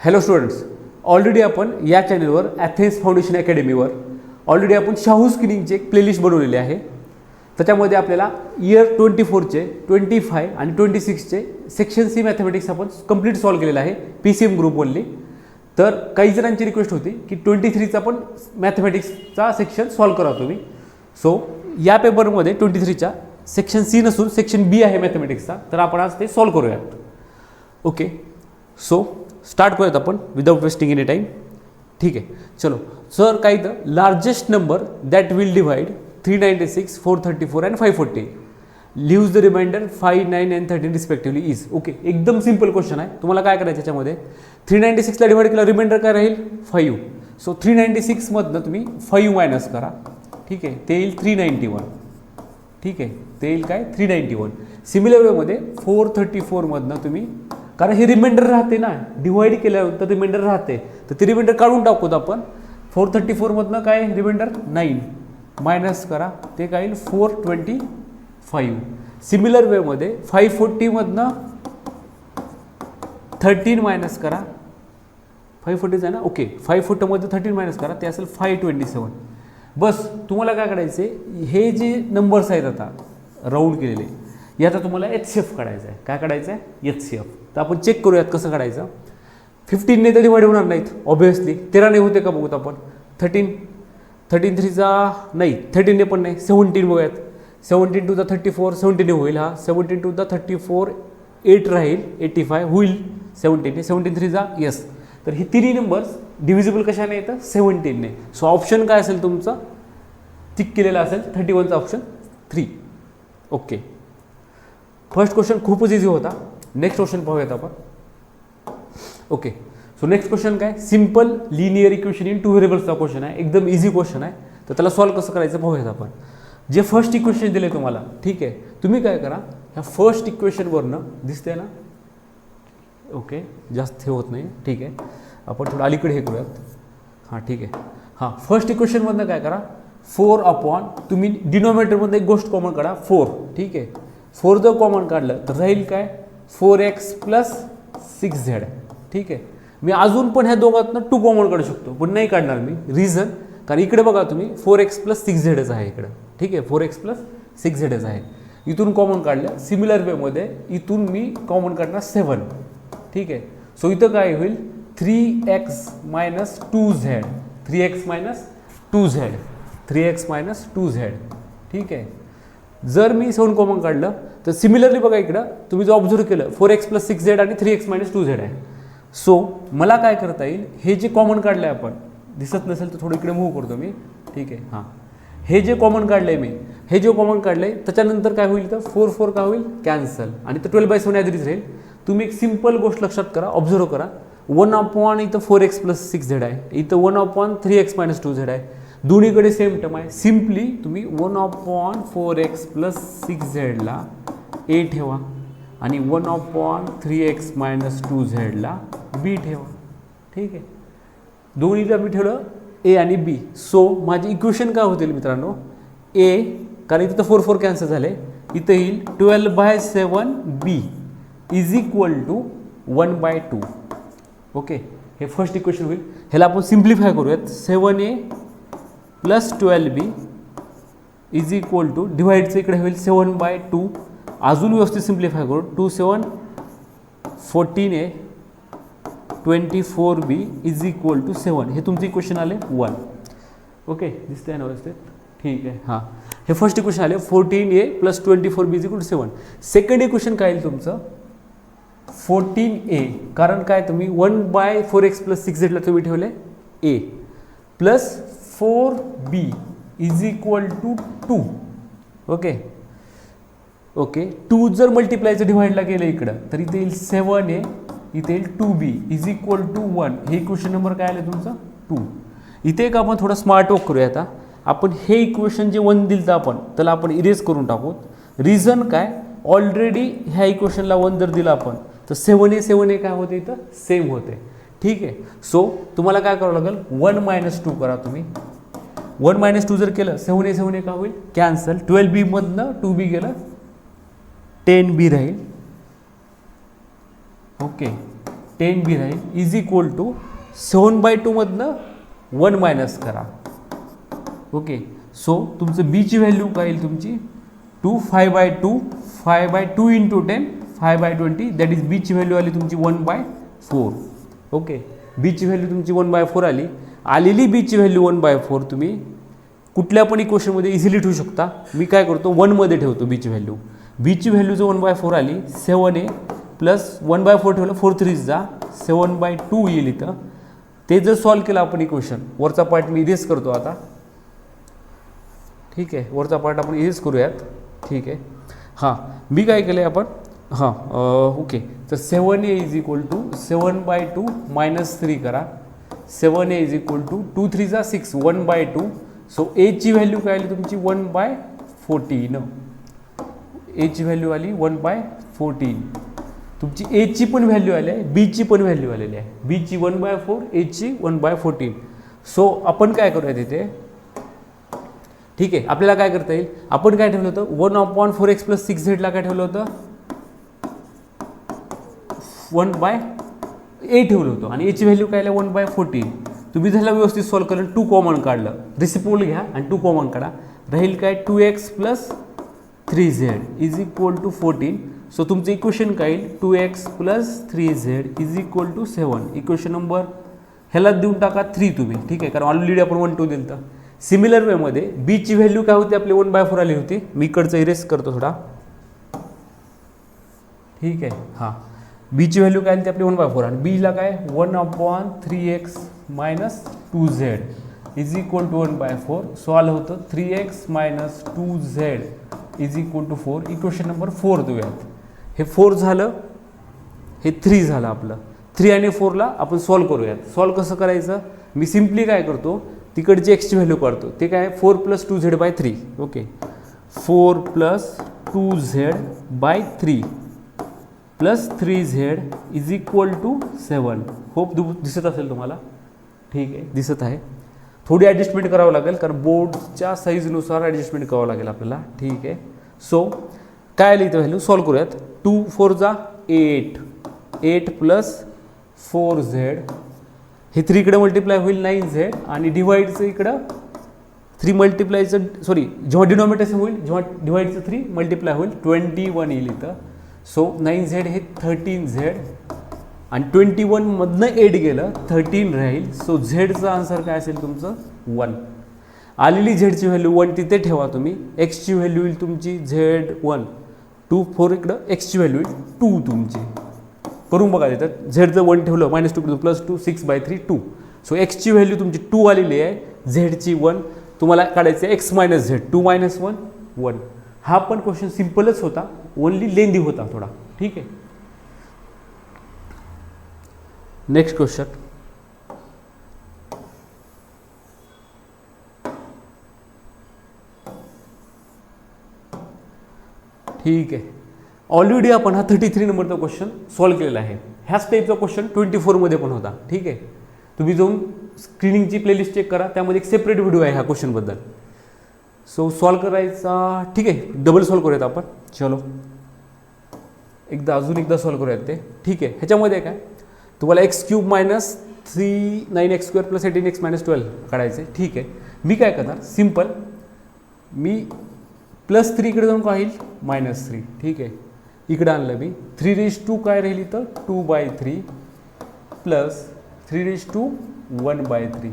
Hello students, already आपण या चॅनलवर ॲथेन्स फाउंडेशन अकॅडमीवर ऑलरेडी आपण शाहू स्क्रीनिंगचे एक प्लेलिस्ट बनवलेली आहे. त्याच्यामध्ये आपल्याला इयर 24चे 25 आणि 26चे सेक्शन सी मॅथमॅटिक्स आपण कंप्लीट सॉल्व केलेलं आहे PCM ग्रुप ओनली. तर काही जणांची रिक्वेस्ट होती की 23चा पण मॅथमॅटिक्सचा सेक्शन सॉल्व करा तुम्ही. सो या पेपरमध्ये 23च्या सेक्शन सी नसून सेक्शन बी आहे मॅथमॅटिक्सचा, तर आपण आज ते सॉल्व करूयात. ओके, सो स्टार्ट करूयात आपण विदाउट वेस्टिंग एनी टाइम. ठीक आहे, चलो. सर काय तर largest number that will divide 396, 434 and 540 leaves the remainder 5, 9 and 13 respectively is. Okay, एकदम सिंपल क्वेश्चन आहे. तुम्हाला काय करायचं त्याच्यामध्ये 396ला डिवाइड केला, रिमाइंडर काय राहील 5. सो 396 मधनं तुम्ही 5 मायनस करा. ठीक आहे, ते येईल 391. ठीक आहे, ते येईल काय 391. सिमिलर वेमध्ये 434 मधनं तुम्ही, कारण हे रिमाइंडर राहते ना, डिवाइड केल्यानंतर रिमाइंडर राहते, तर ते रिमाइंडर काढून टाकूत आपण. 434 मधनं काय रिमाइंडर 9 मायनस करा, ते काय येईल 425. सिमिलर वेमध्ये 540 मधनं 13 मायनस करा. 540 आहे ना, ओके. 540 मध्ये 13 मायनस करा, ते असेल 527. बस तुम्हाला काय करायचे, हे जे नंबर्स आहेत आता राऊंड केलेले, याचा तुम्हाला HCF काढायचा आहे. काय काढायचं आहे HCF. तर आपण चेक करूयात कसं काढायचं. 15ने तर डिवाइड होणार नाहीत ऑब्व्हियसली. 13ने होते का बघूत आपण. 13 3चा नाही, 13ने पण नाही. 17 बघूयात. 17 टू द 34, 17ने होईल. हा 17 टू द 34 8 राहील, 85 होईल 17ने. 17 3चा यस. तर हे तिन्ही नंबर्स डिव्हिजिबल कशाने येतं 17ने. सो ऑप्शन काय असेल तुमचा टिक केलेला असेल 31चा ऑप्शन 3. ओके, फर्स्ट क्वेश्चन खूपच इझी होता. नेक्स्ट क्वेश्चन पाहूयात आपण. ओके, सो नेक्स्ट क्वेश्चन काय, सिंपल लिनियर इक्वेशन इन 2 व्हेरिएबल्सचा क्वेश्चन आहे. एकदम इझी क्वेश्चन आहे. तर त्याला सॉल्व कसं करायचं पाहूयात आपण. जे फर्स्ट इक्वेशन दिले तुम्हाला, ठीक आहे, तुम्ही काय करा, ह्या फर्स्ट इक्वेशनवरनं दिसते ना. ओके, जास्त हे होत नाही. ठीक आहे, आपण थोडं अलीकडे हे करूयात. हां ठीक आहे. हां, फर्स्ट इक्वेशनमधनं काय करा, 4 अपॉन, तुम्ही डिनोमिनेटरमध्ये एक गोष्ट कॉमन काढा 4. ठीक आहे, 4 जर कॉमन काढलं तर राहील काय 4x प्लस 6z. ठीक आहे, मी अजून पण ह्या दोघांतनं 2 कॉमन काढू शकतो, पण नाही काढणार मी. रिझन, कारण इकडे बघा तुम्ही 4x प्लस 6zच आहे इकडं. ठीक आहे, 4x प्लस 6zच आहे. इथून कॉमन काढलं. सिमिलर वेमध्ये इथून मी कॉमन काढणार 7. ठीक आहे, सो इथं काय होईल 3x minus 2z. 3x minus 2z. 3x minus 2z. ठीक आहे, जर मी 7 कॉमन काढलं तर सिमिलरली बघा इकडं तुम्ही जो ऑब्झर्व केलं 4x प्लस 6z आणि 3x मायनस 2z आहे. सो मला काय करता येईल, हे जे कॉमन काढलं आहे आपण, दिसत नसेल तर थोडं इकडे मूव्ह करतो मी. ठीक आहे, हां, हे जे कॉमन काढलं आहे मी, हे जे कॉमन काढलं आहे त्याच्यानंतर काय होईल तर 4 काय होईल कॅन्सल, आणि तर 12/7 ॲज राहील. तुम्ही एक सिंपल गोष्ट लक्षात करा, ऑब्झर्व करा. 1 अपॉन इथं 4x प्लस 6z आहे, इथं 1 अपॉन 3x मायनस 2z आहे. दोन्हीकडे सेम टर्म आहे. सिम्पली तुम्ही 1 अपॉन 4x प्लस 6zला a ठेवा आणि 1 अपॉन 3x मायनस 2zला b ठेवा. ठीक आहे, दोन्हीला मी ठेवलं a आणि b. सो माझी इक्वेशन काय होतील मित्रांनो, a, कारण इथं 4 कॅन्सल झाले, इथं येईल 12/7b is equal to 1/2. Okay, हे फर्स्ट इक्वेशन होईल. ह्याला आपण सिम्प्लिफाय करूयात. 7a plus 12b is equal to, डिवाइडचं इकडे होईल 7/2. अजून व्यवस्थित सिम्प्लिफाय करू. 2 7 14a 24b is equal to 7. हे तुमचं इक्वेशन आले 1. ओके, दिसतंय ना व्यवस्थित. ठीक आहे, हां, हे फर्स्ट इक्वेशन आले 14a plus 24b is equal to 7. Second equation काय येईल तुमचं 14a, कारण काय तुम्ही 1/4x प्लस 6zला तुम्ही ठेवले a plus 4b is equal to 2. Okay okay, 2 जर मल्टिप्लायचं डिवाइडला गेलं इकडं तर इथे येईल 7a, इथे येईल 2b इज इक्वल टू 1. हे इक्वेशन नंबर काय आलं तुमचं 2. इथे एक आपण थोडं स्मार्ट वर्क करूया. आता आपण हे इक्वेशन जे 1 दिलं तर आपण त्याला आपण इरेज करून टाकू. रिझन काय, ऑलरेडी ह्या इक्वेशनला 1 जर दिलं आपण तर 7a काय होते इथं सेम होते. ठीक आहे, सो तुम्हाला काय करावं लागेल 1 मायनस 2 करा तुम्ही. 1 मायनस 2 जर केलं 7a काय होईल कॅन्सल. 12b मधनं 2b गेलं 10b राहील. ओके, 10b राहील इज इक्वल टू 7/2 मधनं 1 मायनस करा. ओके, सो तुमचं बीची व्हॅल्यू काय येईल तुमची 2 5/2 5/2 इंटू 10 5/20 दॅट इज बीची व्हॅल्यू आली तुमची 1/4. ओके, बीची व्हॅल्यू तुमची 1/4 आली. आलेली बीची व्हॅल्यू 1/4 तुम्ही कुठल्या पण इक्वेशनमध्ये इझिली ठेवू शकता. मी काय करतो 1 मध्ये ठेवतो बीची व्हॅल्यू. बीची व्हॅल्यू जर 1/4 आली 7a प्लस 1/4 ठेवलं 4 3 जा 7/2 येईल इथं. ते जर सॉल्व केलं आपण इक्वेशन वरचा पार्ट मी इरेज करतो आता. ठीक आहे, वरचा पार्ट आपण इरेज करूयात. ठीक आहे, हां मी काय केलं आहे आपण हां ओके, तर 7a is equal to 7/2 minus 3 करा. 7a इज इक्वल टू 2 3 जा 6 1/2. सो एची व्हॅल्यू काय आली तुमची 1/14. एची व्हॅल्यू आली 1/14. तुमची एची पण व्हॅल्यू आली आहे, बीची पण व्हॅल्यू आलेली आहे. बीची 1/4 एची 1/14. सो आपण काय करूया तिथे. ठीक आहे, आपल्याला काय करता येईल. आपण काय ठेवलं होतं 1/4x + 6z ला काय ठेवलं होतं 1/8 ठेवलं होतं आणि एची व्हॅल्यू काय आली 1/14. तुम्ही झाला व्यवस्थित सॉल्व करून 2 कॉमन काढलं. रिसिप्रोकल घ्या आणि 2 कॉमन काढा. राहील काय 2x + 3z is equal to 14. So तुमचं इक्वेशन काय येईल 2x + 3z is equal to 7. Equation number ह्याला देऊन टाका 3 तुम्ही. ठीक आहे, कारण ऑलरेडी आपण 1 2 दिलं तर. सिमिलर वेमध्ये बीची व्हॅल्यू काय होती आपली 1/4 आली होती. मी इकडचं इरेज करतो थोडा. ठीक आहे, हां बीची व्हॅल्यू काय आली ती आपली 1/4 आणि बीला काय 1/3x - 2z is equal to 1/4. So आलं होतं 3x - 2z is equal to 4. Equation number 4 देऊयात. हे 4 झालं, हे 3 झालं आपलं. 3 आणि 4ला आपण सॉल्व करूयात. सॉल्व कसं करायचं, मी सिम्पली काय करतो तिकडची एक्सची व्हॅल्यू काढतो. ते काय 4 + 2z/3. Okay, 4 + 2z/3 plus 3z is equal to 7. Hope दिसत असेल तुम्हाला. ठीक आहे, दिसत आहे. थोडी ॲडजस्टमेंट करावं लागेल कारण बोर्डच्या साईजनुसार ॲडजस्टमेंट करावं लागेल आपल्याला. ठीक आहे, सो काय आली इथं व्हॅल्यू सॉल्व करूयात. 2 4 जा 8 8 प्लस 4z हे 3 इकडे मल्टिप्लाय होईल 9z आणि डिवाइडचं इकडं 3 मल्टिप्लायचं सॉरी जेव्हा डिनॉमिनेटर होईल जेव्हा डिवाइडचं 3 मल्टिप्लाय होईल 21 येईल इथं. सो 9z हे 13z आणि 21 मधनं 8 गेलं 13 राहील. सो झेडचं आन्सर काय असेल तुमचं 1. आलेली झेडची व्हॅल्यू 1 तिथे ठेवा तुम्ही. एक्सची व्हॅल्यू येईल तुमची Z1 2 4 इकडं एक्सची व्हॅल्यू येईल 2 तुमची. करून बघा तिथं झेडचं 1 ठेवलं -2 + 2 6/3 2. सो एक्सची व्हॅल्यू तुमची 2 आलेली आहे, झेडची 1. तुम्हाला काढायचं आहे x - z 2 - 1 1. हा पण क्वेश्चन सिम्पलच होता, ओनली लेंदी होता थोडा. ठीक आहे, नेक्स्ट क्वेश्चन. ठीक आहे, ऑलरेडी आपण हा 33 नंबरचा क्वेश्चन सॉल्व केलेला आहे. ह्याच टाईपचा क्वेश्चन 24 मध्ये पण होता. ठीक आहे, तुम्ही जाऊन स्क्रीनिंगची प्लेलिस्ट चेक करा, त्यामध्ये एक सेपरेट व्हिडिओ आहे ह्या क्वेश्चनबद्दल. सो सॉल्व करायचा. ठीक आहे, डबल सॉल्व करूयात आपण. चलो अजून एकदा सॉल्व करूयात ते. ठीक आहे, ह्याच्यामध्ये काय तुम्हाला x³ - 9x² + 18x - 12 काढायचे. ठीक आहे, मी काय करणार सिम्पल मी +3 इकडे जाऊन काय होईल -3. ठीक आहे, इकडे आणलं मी 3 काय राहील इथं 2/3 प्लस 3 1/3.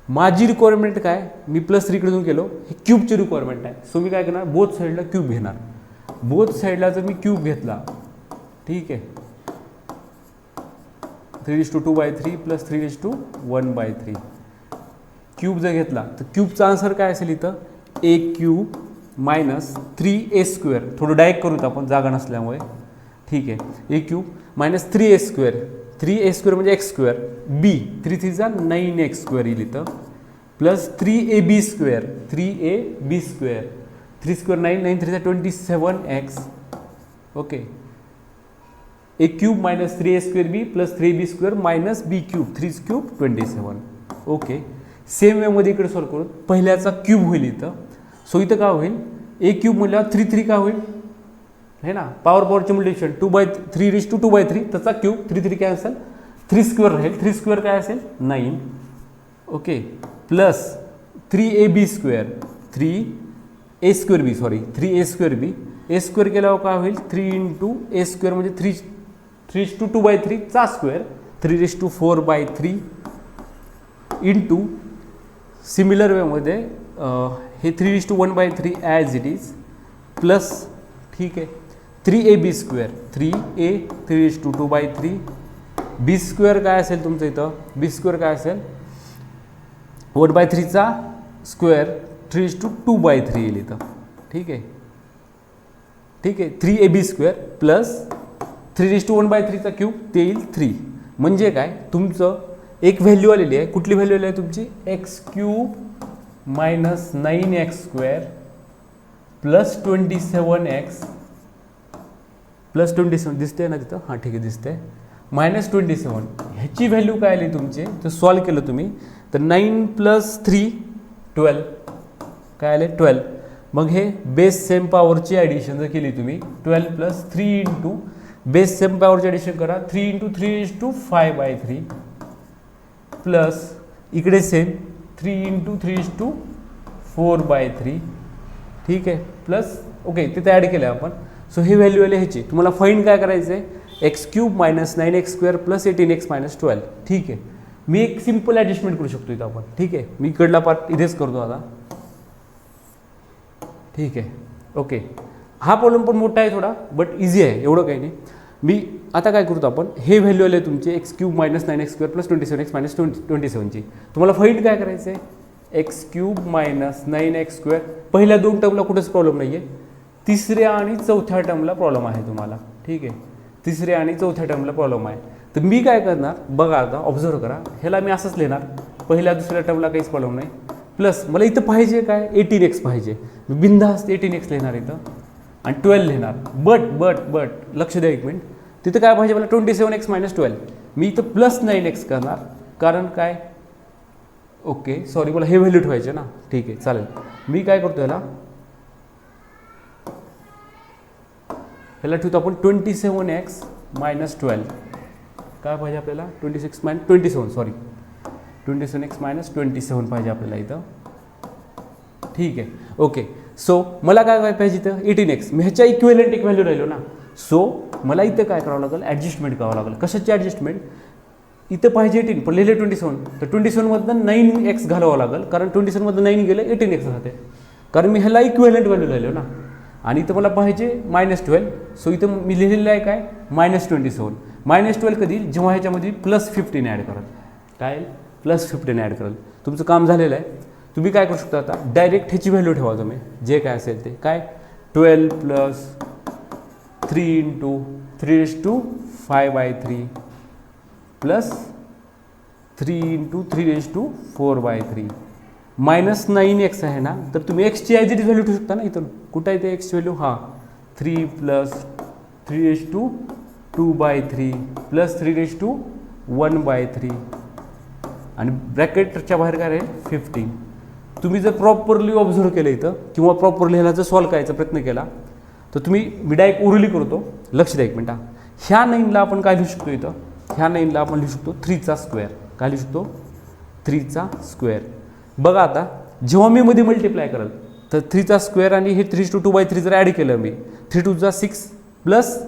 माझी रिक्वायरमेंट काय मी +3 इकडे जाऊन केलो, हे क्यूबची रिक्वायरमेंट आहे. सो मी काय करणार बोथ साईडला क्यूब घेणार. बोथ साईडला जर मी क्यूब घेतला, ठीक आहे 3 2/3 प्लस 3 1/3 क्यूब जर घेतला तर क्यूबचा आन्सर काय असेल इथं a³ - 3a². थोडं डायरेक्ट करूत आपण जागा नसल्यामुळे. ठीक आहे, a³ - 3a². 3a² म्हणजे x². b 3 3 जा 9x² येईल इथं plus 3ab². 3ab². 3² 9 9 3 27x. Okay, a³ - 3a²b plus 3ab² minus b³ 3³ 27. Okay, same वेमध्ये इकडे सॉल्व करू. पहिल्याचा क्यूब होईल इथं. सो इथं काय होईल a³ म्हणल्यावर 3 3 काय होईल है ना, पॉवरचे मल्टिप्लिकेशन 3/3 त्याचा क्यूब 3 कॅन्सल, 3 स्क्वेअर राहील, 3 स्क्वेअर काय असेल 9, okay, plus 3ab square 3a² ए स्क्वेअर केल्यावर काय होईल 3 इंटू ए स्क्वेअर म्हणजे 3/2/3 चा स्क्वेअर 3/4/3 इंटू सिमिलर वेमध्ये हे 3/1/3 ॲज इट इज प्लस, ठीक आहे, 3ab स्क्वेअर 3a 3/2/3 बी स्क्वेअर काय असेल तुमचं इथं, बी स्क्वेअर काय असेल 1/3 चा स्क्वेअर 3/2/3 येईल इथं, ठीक आहे, 3ab स्क्वेअर प्लस 3/1/3 चा क्यूब ते येईल 3, म्हणजे काय तुमचं एक व्हॅल्यू आलेली आहे, कुठली व्हॅल्यू आली आहे तुमची x³ minus 9x² plus 27x plus 27 दिसते ना तिथं, हां ठीक आहे दिसते, मायनस 27 ह्याची व्हॅल्यू काय आली तुमची, तर सॉल्व केलं तुम्ही तर 9 + 3 12 काय आले 12, मग हे बेस सेम पॉवरची ॲडिशन जर केली तुम्ही 12 + 3 इंटू बेस सेम पॉवरची ॲडिशन करा 3 × 3/5/3 प्लस इकडे सेम 3 × 3/4/3, ठीक आहे, प्लस ओके तिथे ॲड केलं आपण, सो हे व्हॅल्यू आले ह्याची, तुम्हाला फाईंड काय करायचं आहे x³ minus 9x² plus 18x minus 12, ठीक आहे, मी एक सिम्पल ॲडजस्टमेंट करू शकतो इथं आपण, ठीक आहे, मी इकडला पार्ट इथेच करतो आता, ठीक आहे, ओके, हा प्रॉब्लेम पण मोठा आहे थोडा बट इझी आहे, एवढं काही नाही, मी आता काय करतो आपण हे व्हॅल्यू आले तुमचे x³ minus 9x² plus 27x minus 27ची, तुम्हाला फाईंड काय करायचं आहे x³ मायनस 9x², पहिल्या दोन टर्मला कुठेच प्रॉब्लेम नाही आहे, तिसऱ्या आणि चौथ्या टर्मला प्रॉब्लेम आहे तुम्हाला, ठीक आहे, तिसऱ्या आणि चौथ्या टर्मला प्रॉब्लेम आहे, तर मी काय करणार बघा आता ऑब्झर्व करा, ह्याला मी असंच लिहिणार, पहिल्या दुसऱ्या टर्मला काहीच प्रॉब्लेम नाही, प्लस मला इथं पाहिजे काय 18x पाहिजे, मी बिनधास्त 18x लिहिणार इथं आणि 12 लिहिणार, बट लक्ष द्या एक मिनिट, तिथं काय पाहिजे मला 27x मायनस 12, मी इथं प्लस 9x करणार, कारण काय ओके सॉरी मला हे व्हॅल्यू ठेवायचे ना, ठीक आहे चालेल, मी काय करतो ह्याला ठेवतो आपण 27x मायनस 12, काय पाहिजे आपल्याला 27x मायनस 27 पाहिजे आपल्याला इथं, ठीक आहे, ओके, सो मला काय पाहिजे इथं 18x, मी ह्याच्या इक्विव्हॅलेंट एक व्हॅल्यू राहिलो ना, सो मला इथं काय करावं लागेल ॲडजस्टमेंट करावं लागेल, कशाची ॲडजस्टमेंट, इथं पाहिजे 18 पण लिहिले 27, तर 27मधनं 9x घालावं लागेल, कारण 27मधनं 9 गेलं 18x राहते, कारण मी ह्याला इक्विव्हॅलेंट व्हॅल्यू राहिलो ना, आणि इथं मला पाहिजे -12, सो इथं मी लिहिलेलं आहे काय -27, -12 कधी जेव्हा ह्याच्यामध्ये +15 ॲड करत, काय +15 ॲड कराल, तुमचं काम झालेलं आहे, तुम्ही काय करू शकता आता डायरेक्ट ह्याची व्हॅल्यू ठेवा तुम्ही, जे काय असेल ते काय 12 + 3 × 3/5/3 प्लस 3 × 3/4/3 मायनस 9x आहे ना, तर तुम्ही एक्सची ॲज इट इज व्हॅल्यू ठेवू शकता ना, इथून कुठं आहे ते एक्सची व्हॅल्यू, हां 3 + 3/2/3 प्लस 3/1/3 आणि ब्रॅकेटच्या बाहेर काय राहील 15, तुम्ही जर प्रॉपरली ऑब्झर्व केलं इथं किंवा प्रॉपरली ह्याला जर सॉल्व करायचा प्रयत्न केला तर तुम्ही मी डायरेक्ट उरली करतो, लक्ष द्या एक मिनटा, ह्या 9ला आपण काय लिहू शकतो इथं, ह्या 9ला आपण लिहू शकतो 3चा स्क्वेअर, काय लिहू शकतो 3चा स्क्वेअर, बघा आता जेव्हा मी मध्ये मल्टिप्लाय कराल तर 3चा स्क्वेअर आणि हे 3/2/3 जर ॲड केलं मी 3 × 2 = 6 प्लस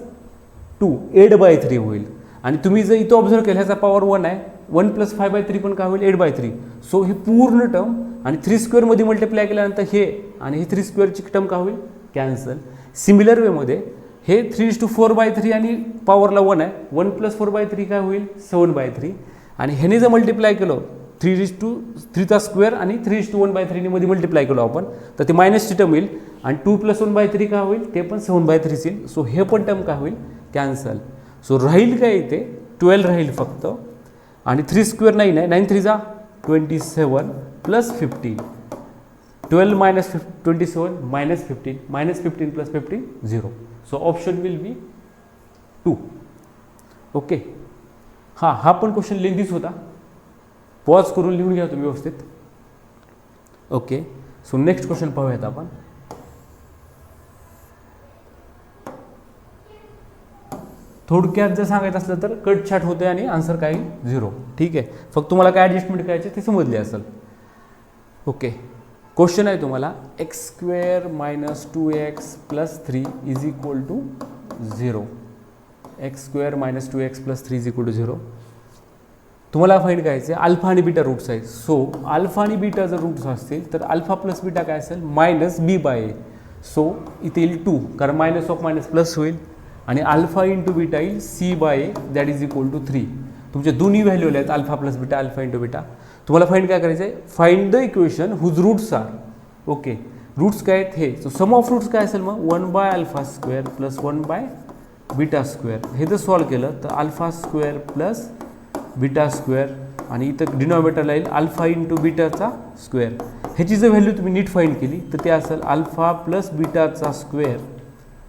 2 8/3 होईल, आणि तुम्ही जर इथं ऑब्झर्व केलं ह्याचा पॉवर 1 आहे, 1 + 5/3 पण काय होईल 8/3, सो ही पूर्ण टर्म आणि 3 स्क्वेअरमध्ये मल्टिप्लाय केल्यानंतर हे आणि ही 3 स्क्वेअरची टर्म काय होईल कॅन्सल, सिमिलर वेमध्ये हे 3/4/3 आणि पॉवरला 1 आहे, 1 + 4/3 काय होईल 7/3, आणि ह्याने जर मल्टिप्लाय केलं 3चा स्क्वेअर आणि 3/1/3 मध्ये मल्टिप्लाय केलो आपण तर ते मायनसची टर्म येईल, आणि 2 + 1/3 काय होईल ते पण 7/3 येईल, सो हे पण टर्म काय होईल कॅन्सल, सो राहील काय इथे 12 राहील फक्त, आणि 3 स्क्वेअर 9 आहे, 9 3 = 27 plus 15, 12 - 27 -15, -15 + 15 0, so option will be 2, okay, हां हा पण क्वेश्चन लेंथीच होता, पॉज करून लिहून घ्या तुम्ही व्यवस्थित, ओके, सो नेक्स्ट क्वेश्चन पाहूयात आपण, थोडक्यात जर सांगायचं असलं तर कट छाट होते आणि आन्सर काय 0. ठीक आहे, फक्त तुम्हाला काय ॲडजस्टमेंट करायचे ते समजले असेल. ओके, क्वेश्चन आहे तुम्हाला x² - 2x + 3 = 0. x² - 2x + 3 = 0. तुम्हाला फाइंड करायचं आहे अल्फा आणि बीटा रूट्स आहेत. सो अल्फा आणि बीटा जर रूट्स असतील तर अल्फा प्लस बीटा काय असेल -b/a. सो इथे येईल 2, कारण मायनस ऑफ मायनस प्लस होईल आणि अल्फा इंटू बीटा येईल c/a that is equal to 3. तुमचे दोन्ही व्हॅल्यू आहेत alpha plus beta, alpha into beta. तुम्हाला फाइंड काय करायचं आहे, find the equation whose roots are. Okay, roots काय आहेत हे. सो सम ऑफ रूट्स काय असेल मग 1/α² + 1/β². हे जर सॉल्व केलं तर α² + β² आणि इथं डिनॉमिनेटरला येईल अल्फा इंटू बीटाचा स्क्वेअर. ह्याची जर व्हॅल्यू तुम्ही नीट फाइंड केली तर ते असेल अल्फा प्लस बीटाचा स्क्वेअर.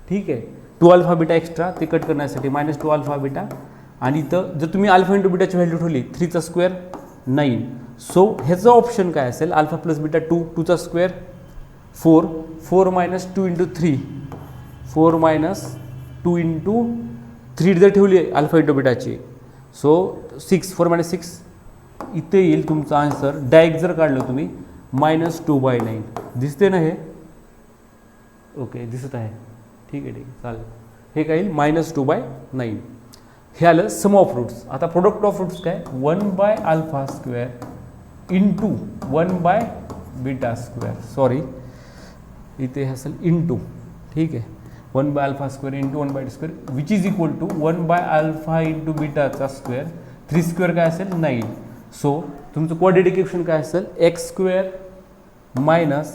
ठीक आहे, 2α बीटा एक्स्ट्रा ते कट करण्यासाठी -2α बीटा. आणि इथं जर तुम्ही अल्फा इंटू बीटाची व्हॅल्यू ठेवली 3चा स्क्वेअर 9. सो ह्याचं ऑप्शन काय असेल, अल्फा प्लस बीटा 2, 2चा स्क्वेअर 4, 4 - 2 × 3, 4 - 2 × 3 जर ठेवली अल्फा इंटू बीटाची, सो 6, 4 - 6 इथे येईल तुमचा आन्सर. डायरेक्ट जर काढलं तुम्ही -2/9. दिसते ना हे. ओके, दिसत आहे. ठीक आहे, चालेल. हे काय येईल -2/9. हे आलं सम ऑफ रूट्स. आता प्रोडक्ट ऑफ रूट्स काय 1/α² इंटू 1/β². सॉरी, इथे असेल इंटू. ठीक आहे, 1/α² into 1/β² which is equal to 1/α into बीटाचा स्क्वेअर. 3² काय असेल 9. सो तुमचं क्वाड्रेटिक इक्वेशन काय असेल x² minus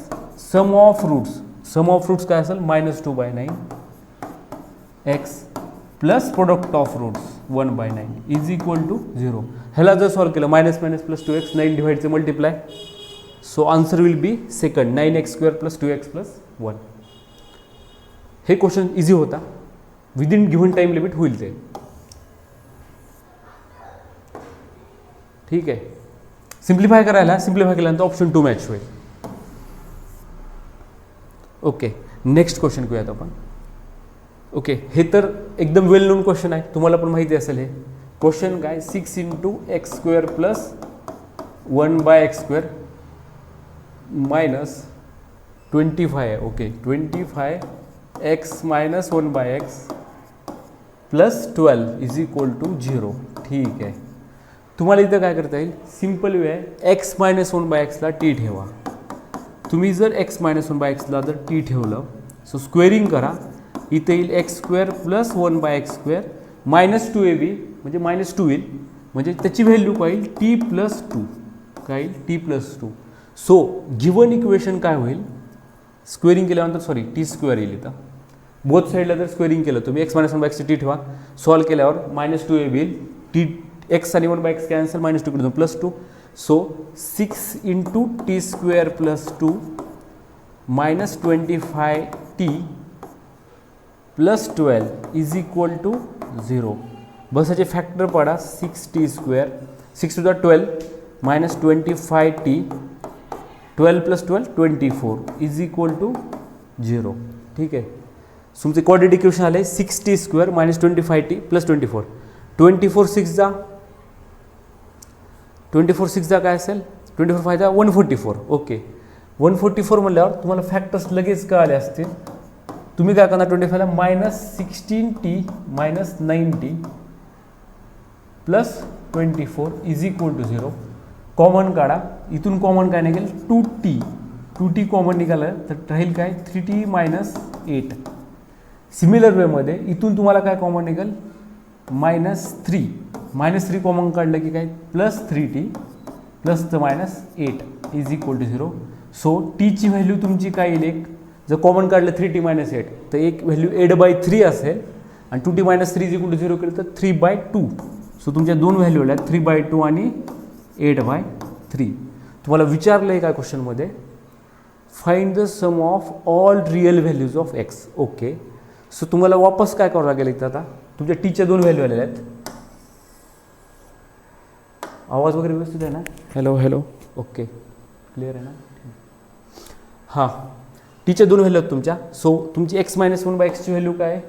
sum of roots. Sum of roots काय असेल -2/9 x plus product of roots 1/9 is equal to 0. ह्याला जर सॉल्व केलं -- + 2x 9 डिवाइडचे multiply. So answer will be second 9x² + 2x + 1. हे क्वेश्चन इझी होता, विदिन गिव्हन टाइम लिमिट होईल ते. ठीक आहे, सिम्प्लिफाय करायला सिम्प्लिफाय केल्यानंतर ऑप्शन 2 मॅच होईल. ओके, नेक्स्ट क्वेश्चन करूयात आपण. ओके, हे तर एकदम वेल नोन क्वेश्चन आहे, तुम्हाला पण माहिती असेल. हे क्वेश्चन काय 6 × x² + 1/x² - 25 आहे. Okay, 25x - 1/x + 12 = 0. ठीक आहे, तुम्हाला इथं काय करता येईल, सिम्पल वे आहे. x - 1/x ला t ठेवा. तुम्ही जर x - 1/x ला जर t ठेवलं, सो स्क्वेअरिंग करा. इथे येईल x² + 1/x² -2ab म्हणजे -2 येईल, म्हणजे त्याची व्हॅल्यू काय येईल t + 2. काय येईल t + 2. सो गिवन इक्वेशन काय होईल, स्क्वेअरिंग केल्यानंतर सॉरी t² येईल. इथं बोथ साईडला जर स्क्वेअरिंग केलं तुम्ही x - 1/x ची t ठेवा. सॉल्व केल्यावर -2ab येईल. t x आणि 1/x कॅन्सल, -2 कडून +2. So 6 × t² + 2 -25t + 12 = 0. बस याचे फॅक्टर पडा 6t², 6 × 12 -25t 12 + 12 24 = 0. ठीक आहे, तुमचे क्वाड्रेटिक इक्वेशन आले 6t² - 25t + 24. 24 6 जा 24 6 जा काय असेल 24 5 जा 144. ओके, 144 म्हणल्यावर तुम्हाला फॅक्टर्स लगेच कळाले असतील. तुम्ही काय करणार 25 ला -16t - 9t + 24 = 0. कॉमन काढा. इथून कॉमन काय निघेल 2t कॉमन निघालं तर राहील काय 3t - 8. सिमिलर वेमध्ये इथून तुम्हाला काय कॉमन निघेल -3 कॉमन काढलं की काय +3t + -8 = 0. सो टीची व्हॅल्यू तुमची काय येईल, एक जर कॉमन काढलं 3t - 8 तर एक व्हॅल्यू 8/3 असेल आणि 2t - 3 = 0 केलं तर 3/2. सो तुमच्या दोन व्हॅल्यू आल्या 3/2 आणि 8/3. तुम्हाला विचारलं आहे काय क्वेश्चनमध्ये, find the sum of all real values of x. Okay, so तुम्हाला वापस काय करावं लागेल इथं. आता तुमच्या टीच्या दोन व्हॅल्यू आलेल्या आहेत. आवाज वगैरे व्यवस्थित आहे ना. हॅलो. ओके, क्लिअर आहे ना. हां, टीच्या दोन व्हॅल्यू आहेत तुमच्या. सो तुमची x - 1/x ची व्हॅल्यू काय आहे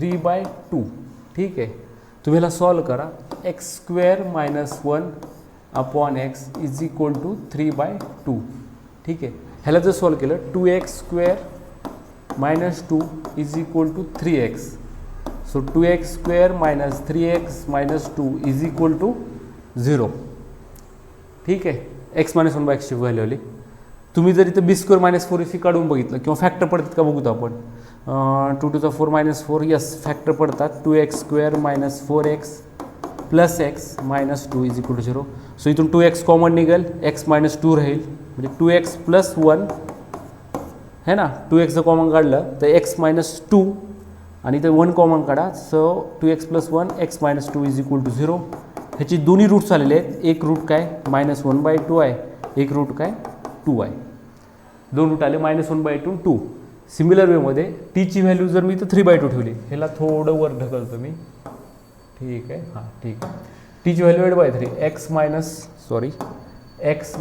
3/2. ठीक आहे, तुम्ही ह्याला सॉल्व करा. x² - 1 upon x is equal to 3/2. ठीक आहे, ह्याला जर सॉल्व केलं 2x² - 2 is equal to 3x. So 2x² - 3x - 2 is equal to 0. ठीक आहे, x - 1/x ची व्हॅल्यू आली. तुम्ही जर इथं b² - 4ac काढून बघितलं किंवा फॅक्टर पडतात का बघतो आपण. 2 to the 4 - 4 यस फॅक्टर पडतात. 2x² - 4x plus x - 2 is equal to 0. So इथून 2x कॉमन निघेल, x - 2 राहील, म्हणजे 2x + 1 है ना. 2x जर कॉमन काढलं तर x - 2 आणि इथे 1 कॉमन काढा. So 2x + 1 x - 2 is equal to 0. ह्याची दोन्ही रूट्स आलेले आहेत. एक रूट काय -1/2 आहे, एक रूट काय 2 आहे. दोन रूट आले -1/2 2. सिमिलर वेमध्ये टीची व्हॅल्यू जर मी इथं 3/2 ठेवली, ह्याला थोडं वर ढकलतो मी. ठीक आहे, हां ठीक आहे. टीची value 8/3 x -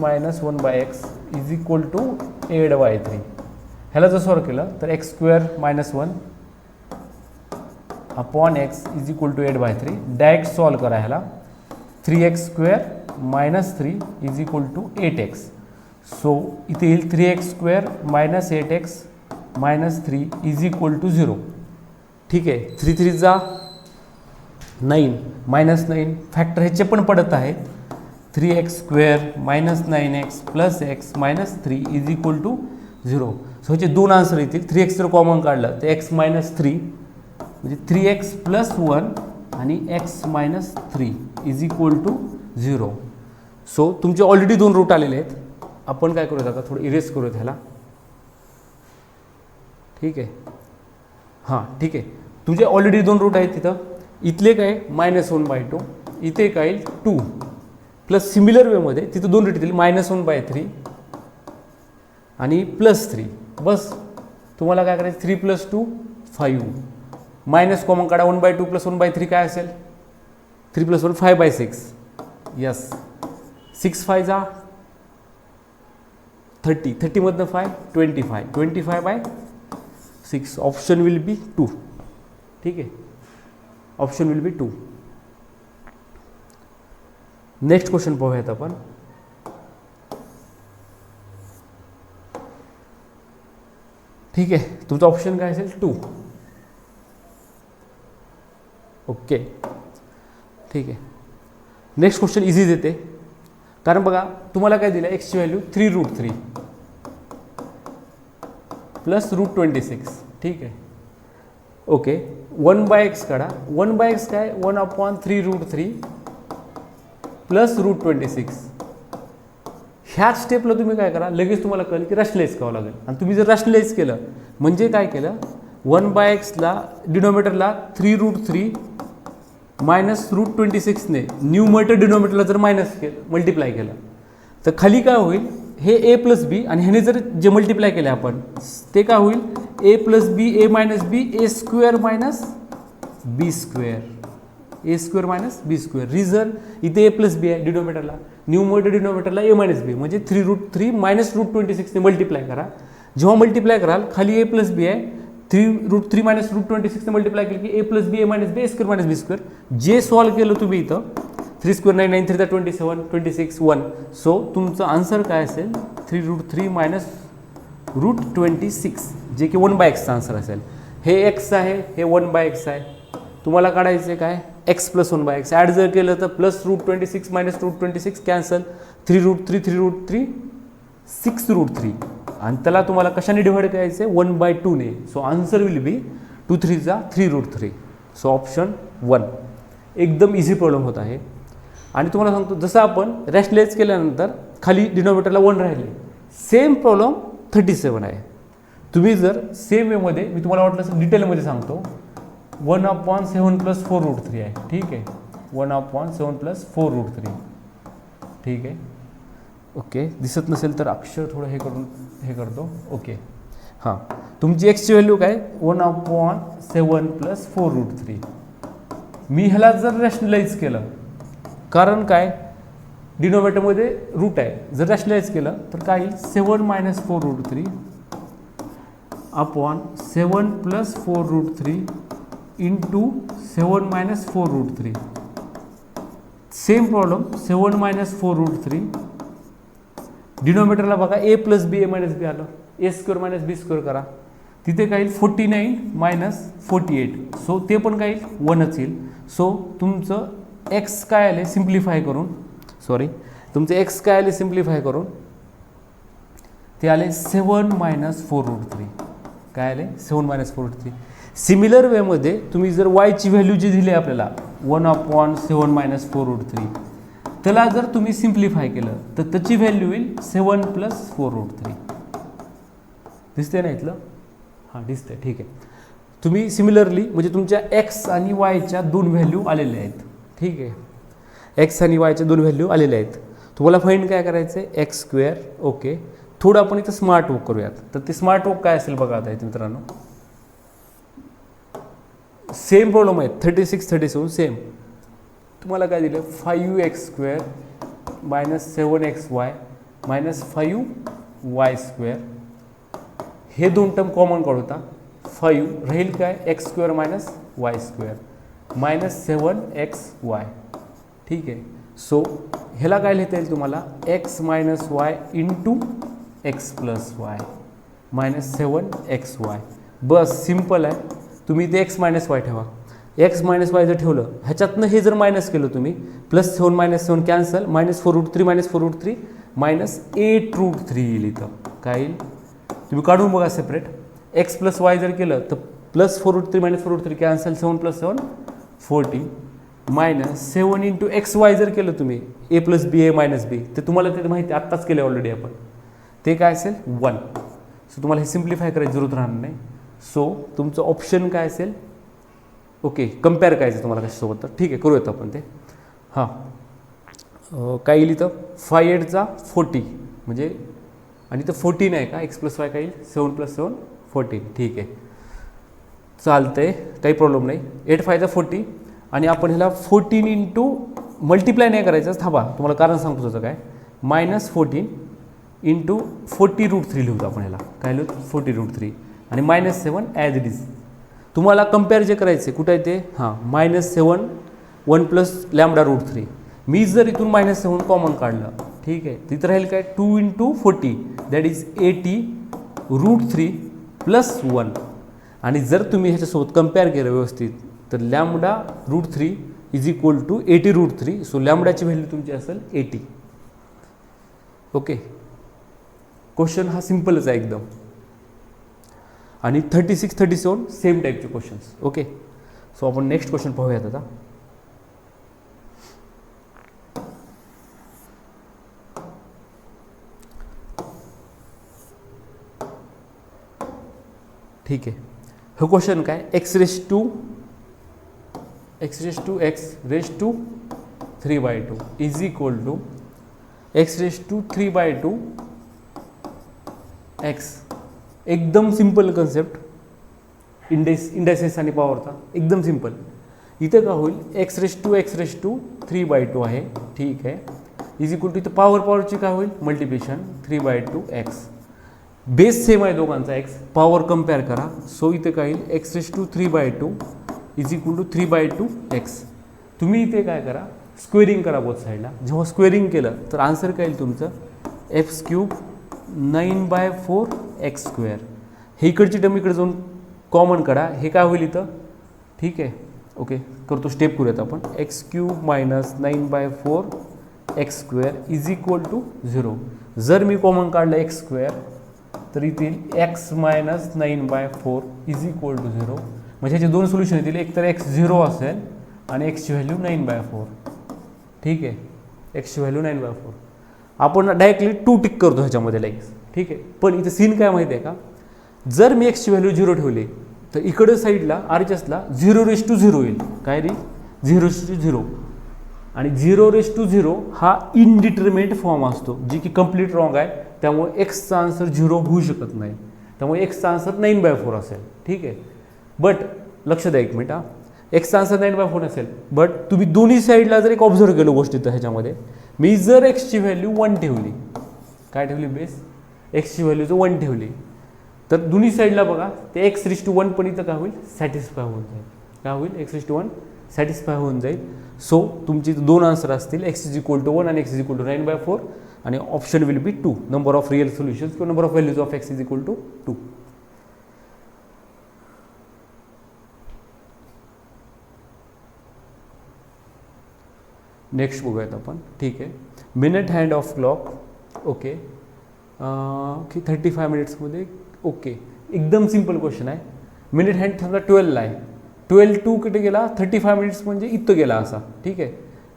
1/x is equal to 8/3. ह्याला जर सॉल्व केलं तर x² - 1 upon x is equal to 8/3. Direct solve करा ह्याला. 3x² - 3 is equal to 8x. So इथे येईल 3x² - 8x - 3 is equal to 0. ठीक आहे, 3 3 जा 9 -9 फॅक्टर ह्याचे पण पडत आहेत. 3x² - 9x plus x - 3 is equal to 0. So ह्याचे दोन आन्सर येतील. 3x जर कॉमन काढलं तर x - 3 म्हणजे 3x + 1 आणि x - 3 is equal to 0. So तुमचे ऑलरेडी दोन रूट आलेले आहेत. आपण काय करूयात आता थोडं इरेज करूयात ह्याला. ठीक आहे, हां ठीक आहे. तुझे ऑलरेडी दोन रूट आहेत तिथं. इथले काय -1/2, इथे काय येईल 2 प्लस सिमिलर वेमध्ये तिथं दोन रूट येतील -1/3 आणि +3. बस तुम्हाला काय करायचं 3 + 2 5. मायनस कॉमन काढा. 1/2 + 1/3 काय असेल 3 + 1 5/6. यस 6 5 जा 30. 30 मधनं 5 25. 25/6. Option will be 2. ठीक आहे, option will be 2. Next question पाहूयात आपण. ठीक आहे, तुमचा ऑप्शन काय असेल 2. ओके ठीक आहे. नेक्स्ट क्वेश्चन इझी देते, कारण बघा तुम्हाला काय दिलं एक्सची व्हॅल्यू 3√3 प्लस √26. ठीक आहे, ओके 1/x काढा. 1/x काय 1/3√3 प्लस √26. ह्या स्टेपला तुम्ही काय करा, लगेच तुम्हाला कळेल की रॅशनलाइज करावं लागेल. आणि तुम्ही जर रॅशनलाइज केलं म्हणजे काय केलं 1/xला डिनॉमिनेटरला 3√3 मायनस √26ने न्यूमरेटर डिनॉमिनेटरला जर मायनस केलं मल्टिप्लाय केलं तर खाली काय होईल, हे a + b आणि ह्याने जर जे मल्टिप्लाय केले आपण ते काय होईल a + b a - b a² - b². Reason इथे a + b आहे डिनॉमिनेटरला, न्यूमरेटर डिनॉमिनेटरला a - b म्हणजे 3√3 मायनस √26ने मल्टिप्लाय करा. जेव्हा मल्टिप्लाय कराल खाली a + b आहे, 3√3 मायनस √26 ने मल्टिप्लाय केलं की a + b a - b a² - b². जे सॉल्व केलं तुम्ही इथं 3 ² 9 9 3 27 26 1. सो तुमचं आन्सर काय असेल 3√3 मायनस √26 जे की 1/xचा आन्सर असेल. हे x आहे, हे 1/x आहे. तुम्हाला काढायचे काय x + 1/x. ॲड जर केलं तर प्लस √26 मायनस √26 कॅन्सल. 3√3 3√3 6√3 आणि त्याला तुम्हाला कशाने डिवाइड करायचे 1/2 ने. सो आन्सर विल बी 2 3 जा 3√3. So option 1. एकदम इझी प्रॉब्लेम होत आहे. आणि तुम्हाला सांगतो जसं आपण रॅशनलाइज केल्यानंतर खाली डिनॉमिनेटरला 1 राहिले, सेम प्रॉब्लेम 37 आहे. तुम्ही जर सेम वेमध्ये मी तुम्हाला वाटलं असं डिटेलमध्ये सांगतो 1/7 + 4√3 आहे. ठीक आहे, 1/7 + 4√3. ठीक आहे, ओके दिसत नसेल तर अक्षर थोडं हे करतो. ओके हां, तुमची एक्सची व्हॅल्यू काय 1/7 + 4√3. मी ह्याला जर रॅशनलाइज केलं, कारण काय डिनॉमिनेटरमध्ये रूट आहे, जर रॅशनलाइज केलं तर काय येईल 7 - 4√3 upon 7 + 4√3 into 7 minus 4√3. Same problem 7 minus 4√3. डिनोमिनेटरला बघा ए प्लस बी ए मायनस बी आलं, ए स्क्वेअर मायनस बी स्क्वेअर करा, तिथे काय येईल 49 मायनस 48. सो ते पण काय येईल 1च येईल. सो तुमचं एक्स काय आले सिम्प्लिफाय करून, सॉरी तुमचं एक्स काय आले सिम्प्लिफाय करून, ते आले 7 मायनस 4√3. काय आले 7 मायनस 4√3. सिमिलर वेमध्ये तुम्ही जर वायची व्हॅल्यू जी दिली आपल्याला 1/7 मायनस 4√3, त्याला जर तुम्ही सिम्प्लिफाय केलं तर त्याची व्हॅल्यू येईल 7 प्लस 4√3. दिसते ना इथलं? हां दिसतंय, ठीक आहे. तुम्ही सिमिलरली म्हणजे तुमच्या एक्स आणि वायच्या दोन व्हॅल्यू आलेल्या आहेत, ठीक आहे. एक्स आणि वायच्या दोन व्हॅल्यू आलेल्या आहेत. तुम्हाला फाइंड काय करायचं आहे, एक्स स्क्वेअर. ओके, थोडं आपण इथं स्मार्ट वर्क करूयात. तर ते स्मार्ट वर्क काय असेल बघा आता इथे मित्रांनो. सेम प्रॉब्लेम आहे 36 37 सेम. तुम्हाला काय दिलं 5x² minus 7xy minus 5y². हे दोन टर्म कॉमन काढूता, 5 राहील काय x² minus y² minus 7xy. ठीक आहे. सो ह्याला काय लिहिता येईल तुम्हाला x minus Y into x plus y minus 7xy. बस सिम्पल आहे. तुम्ही इथे x मायनस वाय ठेवा. x मायनस वाय जर ठेवलं ह्याच्यातनं हे जर मायनस केलं तुम्ही plus 7 minus 7 cancel minus 4√3 minus 4√3 minus 8√3 येईल. इथं काय येईल तुम्ही काढून बघा सेपरेट. x प्लस वाय जर केलं तर plus 4√3 minus 4√3 cancel 7 plus 7 14 minus 7 into x Y जर केलं तुम्ही ए प्लस बी ए मायनस बी, तर तुम्हाला ते माहिती आत्ताच केलं ऑलरेडी आपण. ते काय असेल 1. सो तुम्हाला हे सिम्प्लिफाय करायची जरूरत राहणार नाही. सो तुमचं ऑप्शन काय असेल, ओके कम्पेअर करायचं तुम्हाला कशासोबत, तर ठीक आहे करूयात आपण ते. हां काय येईल इथं 5×8 = 40 म्हणजे, आणि इथं 14 आहे का, एक्स प्लस वाय काय येईल 7 प्लस 7 14. ठीक आहे चालतंय, काही प्रॉब्लेम नाही. 8×5 = 40 आणि आपण ह्याला 14 इंटू मल्टिप्लाय नाही करायचं, थांबा तुम्हाला कारण सांगतो त्याचं काय. मायनस 14 इंटू 40√3 लिहूत आपण ह्याला, काय लिहूत 40√3 आणि मायनस 7 ॲज इट इज. तुम्हाला कम्पेअर जे करायचे कुठं आहे ते, हां मायनस 7 1 प्लस λ√3. मी जर इथून मायनस 7 कॉमन काढलं, ठीक आहे, तिथं राहील काय 2 इंटू 40 दॅट इज 80√3 प्लस 1. आणि जर तुम्ही ह्याच्यासोबत कम्पेअर केलं व्यवस्थित तर λ√3 इज इक्वल टू 80√3. सो लॅमडाची व्हॅल्यू तुमची असेल 80. ओके, क्वेश्चन हा सिम्पलच आहे एकदम. आणि 36 37 सेम टाईपचे क्वेश्चन्स. ओके, सो आपण नेक्स्ट क्वेश्चन पाहूयात आता. ठीक आहे, हे क्वेश्चन काय x raise to x raise to 3/2 is equal to x raise to 3/2 x. एकदम सिंपल कन्सेप्ट, इंडेसेस आणि पॉवरचा एकदम सिंपल. इथं का होईल x रेज टू 3/2 आहे, ठीक आहे, इज इक्वल टू इथं पॉवरची काय होईल मल्टिप्लिकेशन 3/2 x. बेस सेम आहे दोघांचा x, पॉवर कम्पेअर करा. सो इथे काय येईल x raise to 3/2 is equal to 3/2 x. तुम्ही इथे काय करा स्क्वेअरिंग करा बोथ साईडला. जेव्हा स्क्वेअरिंग केलं तर आन्सर काय येईल तुमचं x³ 9/4 x². हे इकडची टर्म इकडे जाऊन कॉमन करा, हे काय होईल इथं, ठीक आहे. ओके करतो, स्टेप करूयात आपण. x³ minus 9/4 x² is equal to 0. जर मी कॉमन काढलं x² तर येतील x minus 9/4 is equal to 0. म्हणजे ह्याचे दोन सोल्युशन येतील, एक तर x 0 असेल आणि एक्सची व्हॅल्यू 9/4. ठीक आहे, एक्सची व्हॅल्यू 9/4. आपण डायरेक्टली 2 टिक करतो ह्याच्यामध्ये लाईक्स, ठीक आहे. पण इथे सीन काय माहिती आहे का, जर मी एक्सची व्हॅल्यू 0 ठेवली तर इकडे साईडला RHSला 0/0 येईल. काय रे 0/0. आणि 0/0 हा इनडिटर्मिनेट फॉर्म असतो, जी की कंप्लीट रॉंग आहे. त्यामुळे एक्सचा आन्सर 0 होऊ शकत नाही. त्यामुळे एक्सचा आन्सर 9/4 असेल. ठीक आहे, बट लक्ष द्या एक मिनिट. एक्सचा आन्सर 9/4 असेल, बट तुम्ही दोन्ही साईडला जर एक ऑब्झर्व केलं गोष्टी तर ह्याच्यामध्ये मी जर एक्सची व्हॅल्यू 1 ठेवली, काय ठेवली बेस एक्सची व्हॅल्यू जर 1 ठेवली तर दोन्ही साईडला बघा ते x रेज टू 1 पण इथं काय होईल सॅटिस्फाय होऊन जाईल. काय होईल x⁻1 सॅटिस्फाय होऊन जाईल. सो तुमची दोन आन्सर असतील x=1 आणि x=9/4 आणि option will be 2 number of real solutions किंवा number of values of x=2. Next बघूयात आपण. ठीक आहे, minute hand of clock okay की 35 मिनिट्समध्ये ओके. एकदम सिम्पल क्वेश्चन आहे. मिनिट हँड समजा 12ला आहे, 12 टू कुठे गेला 35 मिनिट्स म्हणजे इथं गेला असा. ठीक आहे,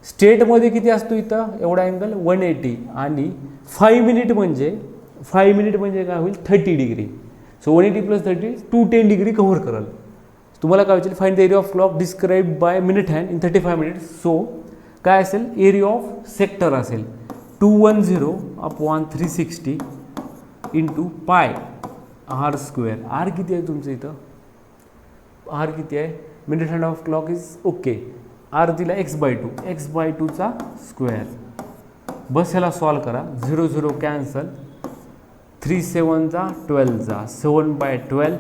स्टेटमध्ये किती असतो इथं एवढा अँगल 180 आणि 5 मिनिट म्हणजे काय होईल 30 डिग्री. सो 180 + 30 210 डिग्री कव्हर करेल. तुम्हाला काय विचारेल find the area of clock describe by minute hand in 35 minutes. So काय असेल एरिया ऑफ सेक्टर असेल 210/360 इंटू पाय r². आर किती आहे तुमचं इथं, आर किती आहे minute hand of clock is okay. R दिला x/2, x/2चा स्क्वेअर. बस ह्याला सॉल्व करा. 0 0 कॅन्सल, 3 7 जा 12 जा 7/12.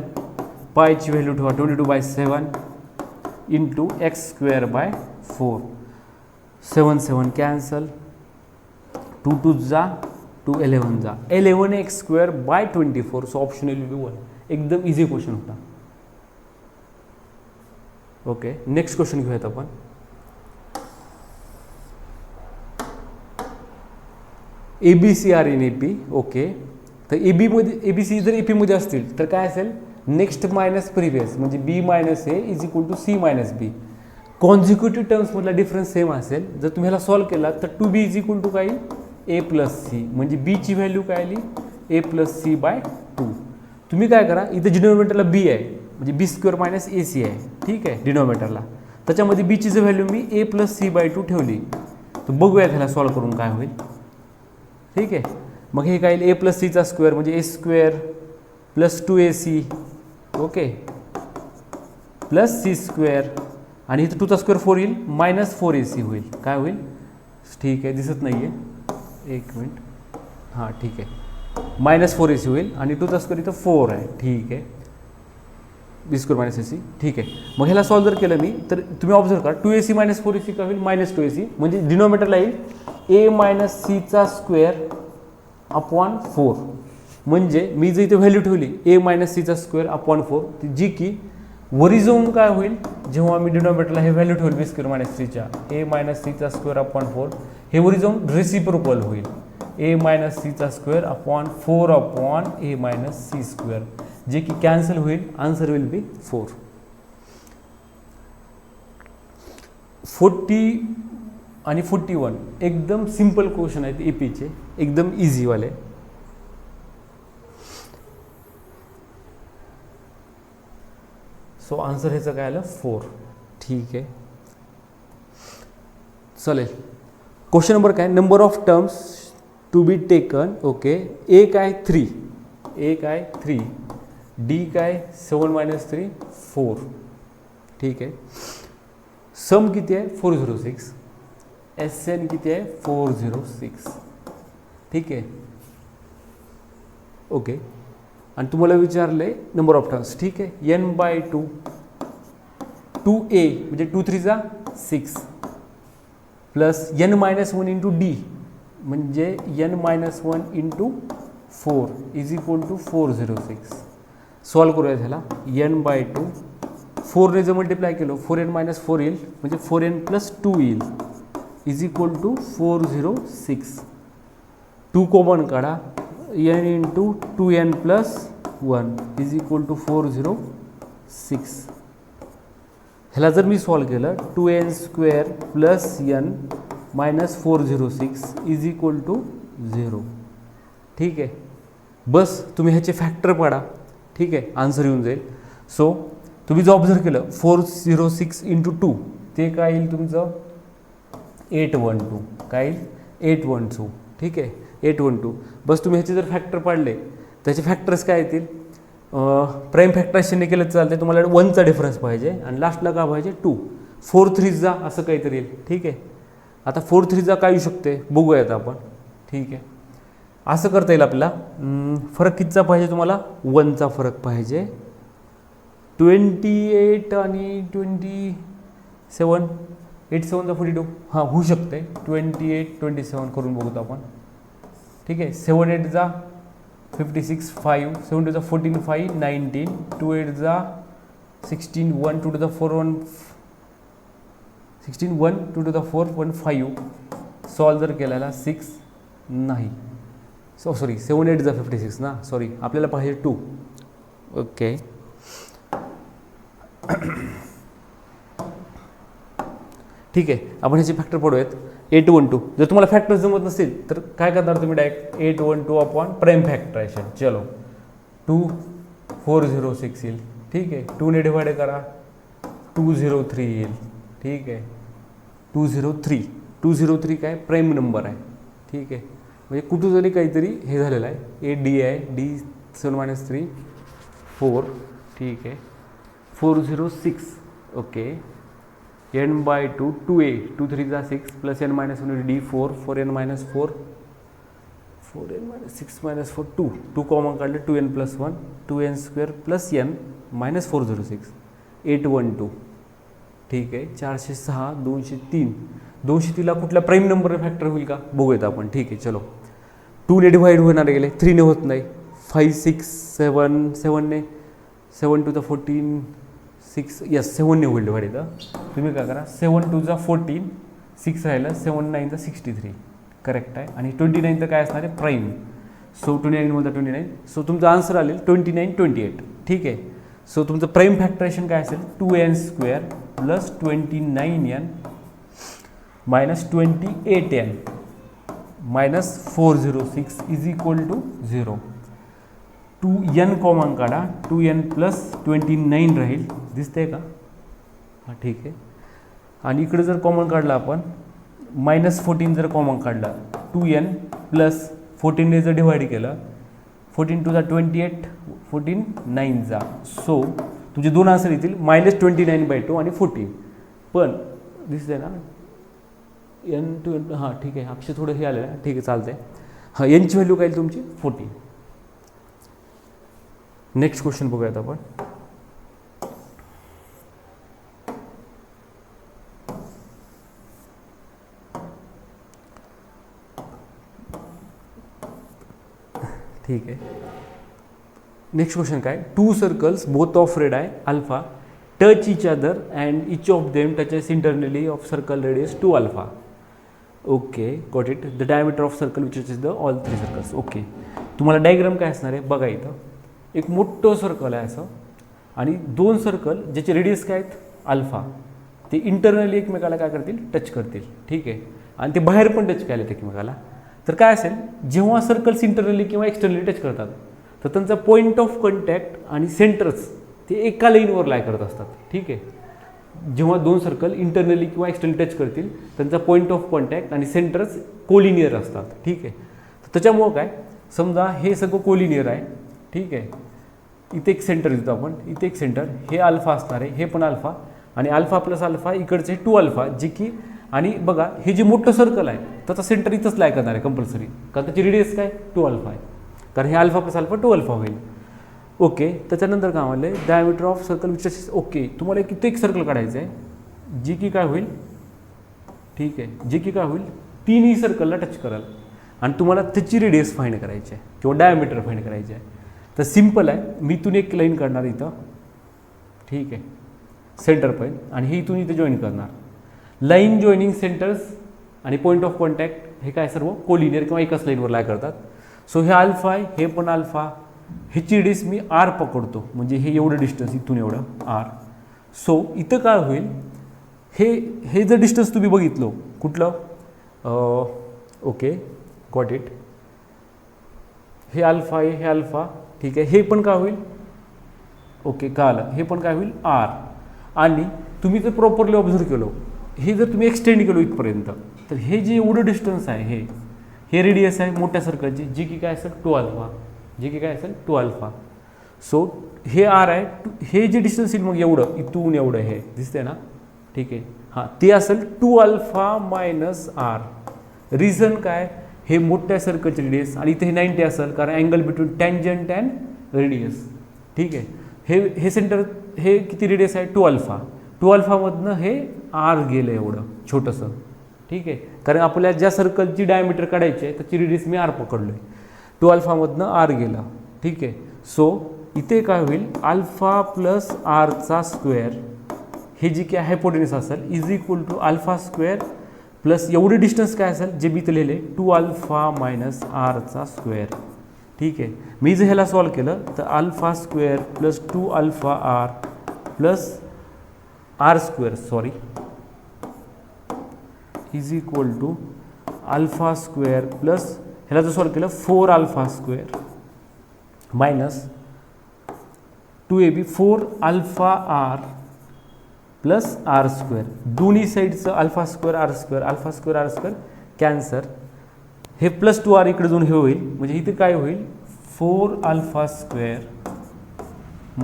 पायची व्हॅल्यू ठेवा 22/7 इंटू x²/4. 7 7 कॅन्सल, 2 2 जा 2 11 जा 11x²/24. So option will be 1. एकदम इझी क्वेश्चन होता. ओके, नेक्स्ट क्वेश्चन घेऊयात आपण. ABC are in AP. Okay, तर ABC जर AP मध्ये असतील तर काय असेल नेक्स्ट मायनस प्रिव्हियस म्हणजे B - A = C - B. कॉन्झिक्युटिव्ह टर्म्समधला डिफरन्स सेम असेल. जर तुम्ही ह्याला सॉल्व केला तर 2B = काय येईल A + C म्हणजे B ची व्हॅल्यू काय आली A + C/2. तुम्ही काय करा इथं डिनोमिनेटरला B आहे म्हणजे B² - AC आहे. ठीक आहे, डिनोमिनेटरला त्याच्यामध्ये B ची जर व्हॅल्यू मी A + C/2 ठेवली तर बघूयात ह्याला सॉल्व करून काय होईल. ठीक आहे, मग हे काय येईल A + Cचा स्क्वेअर म्हणजे A² + 2AC okay plus C² आणि इथं 2चा स्क्वेअर 4 येईल -4AC होईल. काय होईल ठीक आहे दिसत नाही आहे एक मिनिट. हां ठीक आहे -4AC होईल आणि 2चा स्क्वेअर इथं 4 आहे. ठीक आहे B² - AC. ठीक आहे, मग ह्याला सॉल्व जर केलं मी तर तुम्ही ऑब्झर्व करा 2AC - 4AC काय होईल -2AC म्हणजे डिनोमिनेटरला येईल A - Cचा स्क्वेअर अपॉन 4. म्हणजे मी जर इथे व्हॅल्यू ठेवली A - Cचा स्क्वेअर अपॉन 4 जी की वरी जाऊन काय होईल जेव्हा मी डिनोमिनेटरला हे व्हॅल्यू ठेवली B² - Cच्या A - Cचा स्क्वेअर अपॉन 4 हे वरी जाऊन रेसिप्रोकल होईल A - Cचा square upon 4 upon A - C² जे की कॅन्सल होईल. Answer will be 4. 40 आणि 41 एकदम सिंपल क्वेश्चन आहेत एपीचे, एकदम इझीवाले. सो आन्सर ह्याचं काय आलं 4. ठीक आहे चालेल. क्वेश्चन नंबर काय number of terms to be taken. Okay, A काय 3, A काय 3, D काय 7 - 3 4. ठीक आहे, सम किती आहे 406, SN किती आहे 406. ठीक आहे ओके, आणि तुम्हाला विचारले नंबर ऑफ टर्म्स. ठीक आहे, n/2 2A म्हणजे 2 3 जा 6 प्लस n - 1 इंटू D म्हणजे n - 1 इंटू 4 = 406. सॉल्व करूया ह्याला. n/2 4ने जर मल्टिप्लाय केलं 4n - 4 येईल म्हणजे 4n + 2 येईल = 406. 2 कॉमन काढा n इंटू 2n + 1 = 406. ह्याला जर मी सॉल्व केलं 2n² + n - 406 = 0. ठीक आहे, बस तुम्ही ह्याचे फॅक्टर पाडा. ठीक आहे, आन्सर येऊन जाईल. सो तुम्ही जो ऑब्झर्व केलं 406 इंटू 2 ते काय येईल तुमचं 812. काय येईल 812. ठीक आहे 812. बस तुम्ही ह्याचे जर फॅक्टर पाडले त्याचे फॅक्टर्स काय येतील प्राईम फॅक्टरायझेशनने केलं चालते. तुम्हाला 1चा डिफरन्स पाहिजे आणि लास्टला काय पाहिजे 2. 4 3 जा असं काहीतरी येईल. ठीक आहे, आता 4 3 जा काय येऊ शकते बघूयात आपण. ठीक आहे, असं करता येईल आपल्याला. फरक कितीचा पाहिजे तुम्हाला 1चा फरक पाहिजे. 28 आणि 27, 8 7 42, हां होऊ शकते. 28 27 करून बघूत आपण. ठीक आहे. 7 8 जा 56, 5 7 2 जा 14, 5 19, 2 8 जा 16, 1 2 to the 4 1 16, 1 2 to the 4 1 5. Solve जर केल्याला 6 नाही. सॉरी 7 8 जा 56 ना, सॉरी आपल्याला पाहिजे 2. ओके. ठीक आहे. आपण ह्याचे फॅक्टर पडूयात. 812. जर तुम्हाला फॅक्टर जमत नसेल तर काय करणार तुम्ही डायरेक्ट 812 अपॉन प्राईम फॅक्टरायझेशन. चलो 2 406 येईल. ठीक आहे. 2 ने डिवाइड करा 203 येईल. ठीक आहे. 203 काय प्राईम नंबर आहे. ठीक आहे. म्हणजे कुठं जरी काहीतरी हे झालेलं आहे. ए डी आहे, डी 7 - 3 4. ठीक आहे. 406. ओके. n/2 2a 2 3 जा 6 plus n - 1 d 4 4n - 4 4n - 6 - 4 2 common काढले 2n + 1 2n² प्लस n - 406 812. ठीक आहे. 406 203 203 ला कुठल्या प्राईम नंबर फॅक्टर होईल का बघूयात आपण. ठीक आहे. चलो 2 ने डिवाइड होणार गेले 3 ने होत नाही. 5 6 7 7 ने 7 to the 14 6 यस 7 ने होईल डिवाइड. तुम्ही काय करा 7 2 जा 14 6 राहिलं 7 9 जा 63 करेक्ट आहे. आणि 29 तर काय असणार आहे प्राईम. सो 29 मध्ये 29. सो तुमचं आन्सर आलेल 29 28. ठीक आहे. सो तुमचं प्राईम फॅक्टरेशन काय असेल 2n² plus 29n minus 28n minus 406 is equal to 0. 2n common काढा 2n प्लस 29 राहील. दिसतंय का. हां ठीक आहे. आणि इकडे जर कॉमन काढला आपण -14 जर कॉमन काढला 2n प्लस 14 ने जर डिवाइड केलं 14 2 जा 28 14 9 जा. सो तुमचे दोन आन्सर येतील -29/2 आणि 14. पण दिसतंय ना n टू हां ठीक आहे. अक्षर थोडं हे आलं ना. ठीक आहे चालतंय. हां यांची व्हॅल्यू काय येईल तुमची 14. नेक्स्ट क्वेश्चन बघूयात आपण. ठीक आहे. नेक्स्ट क्वेश्चन काय 2 सर्कल्स बोथ ऑफ रेड आहे alpha touch each other and each of them touches internally of circle radius 2 alpha. Okay got it. The diameter of circle which is the all 3 circles. Okay. तुम्हाला diagram काय असणार आहे बघा. इथं एक मोठं circle आहे असं आणि 2 सर्कल ज्याचे रेडियस काय आहेत अल्फा ते इंटरनली एकमेकाला काय करतील टच करतील. ठीक आहे. आणि ते बाहेर पण टच केले एकमेकाला. तर काय असेल जेव्हा सर्कल्स इंटरनली किंवा एक्सटर्नली टच करतात तर त्यांचा पॉईंट ऑफ कॉन्टॅक्ट आणि सेंटर्स ते एका लाईनवर लाय करत असतात. ठीक आहे. जेव्हा 2 सर्कल इंटरनली किंवा एक्सटर्नली टच करतील त्यांचा पॉईंट ऑफ कॉन्टॅक्ट आणि सेंटर्स कोलिनियर असतात. ठीक आहे. तर त्याच्यामुळं काय समजा हे सगळं कोलिनियर आहे. ठीक आहे. इथे एक सेंटर देतो आपण. इथे एक सेंटर हे अल्फा असणार आहे. हे पण अल्फा आणि अल्फा प्लस अल्फा इकडचे 2 अल्फा जे की आणि बघा हे जे मोठं सर्कल आहे त्याचा सेंटर इथंच लाय करणार आहे कंपल्सरी कारण त्याची रेडियस काय 2 अल्फा आहे. कारण हे अल्फा प्लस अल्फा 2 अल्फा होईल. ओके. त्याच्यानंतर काय म्हणलं आहे diameter of circle which okay तुम्हाला इथे एक सर्कल काढायचं आहे जी की काय होईल. ठीक आहे. जे की काय होईल 3ही सर्कलला टच कराल आणि तुम्हाला त्याची रेडियस फाइंड करायची आहे किंवा डायमीटर फाइंड करायची आहे. तर सिम्पल आहे. मी इथून एक लाईन काढणार इथं. ठीक आहे. सेंटर पॉईंट आणि हे इथून इथे जॉईन करणार. लाईन जॉईनिंग सेंटर्स आणि पॉईंट ऑफ कॉन्टॅक्ट हे काय सर्व कोलिनियर किंवा एकाच लाईनवर लाय करतात. सो हे अल्फा आहे हे पण अल्फा. ह्याची रेडियस मी आर पकडतो म्हणजे हे एवढं डिस्टन्स इथून एवढं आर. सो इथं काय होईल हे जर डिस्टन्स तुम्ही बघितलं कुठलं ओके गॉट इट. हे अल्फा आहे हे अल्फा. ठीक आहे. हे पण काय होईल ओके का आलं हे पण काय होईल आर. आणि तुम्ही जर प्रॉपरली ऑब्झर्व केलं हे जर तुम्ही एक्सटेंड केलो इथपर्यंत तर हे जे एवढं डिस्टन्स आहे हे रेडियस आहे मोठ्या सर्कलची जी की काय असेल 2 अल्फा. जे की काय असेल 2 अल्फा. सो हे आर आहे. हे जे डिस्टन्स येईल मग एवढं इथून एवढं हे दिसते ना. ठीक आहे. हां ते असेल 2 अल्फा मायनस आर. रिझन काय हे मोठ्या सर्कलचे रेडियस आणि इथे हे 90 असेल कारण angle between tangent and radius. ठीक आहे. हे सेंटर हे किती रेडियस आहे 2 अल्फा, 2 अल्फामधनं हे आर गेलं एवढं छोटंसं, ठीक आहे, कारण आपल्याला ज्या सर्कलची डायमीटर काढायची आहे त्याची रेडियस मी आर पकडलो आहे, 2 अल्फामधनं आर गेला, ठीक आहे. सो इथे काय होईल अल्फा प्लस आरचा स्क्वेअर हे जी काय हायपोटेन्यूस असेल is equal to alpha square plus एवढी डिस्टन्स काय असेल जे मी इथं लिहिले 2 अल्फा मायनस आरचा स्क्वेअर, ठीक आहे. मी जर ह्याला सॉल्व केलं तर alpha square plus 2 alpha r plus r square sorry is equal to alpha square plus ह्याला जर सॉल्व केलं 4 alpha square minus 2ab 4 alpha r plus r square, दोन्ही साईडचं alpha square r square cancel, हे plus 2 r इकडे जाऊन हे होईल, म्हणजे इथे काय होईल 4 अल्फा स्क्वेअर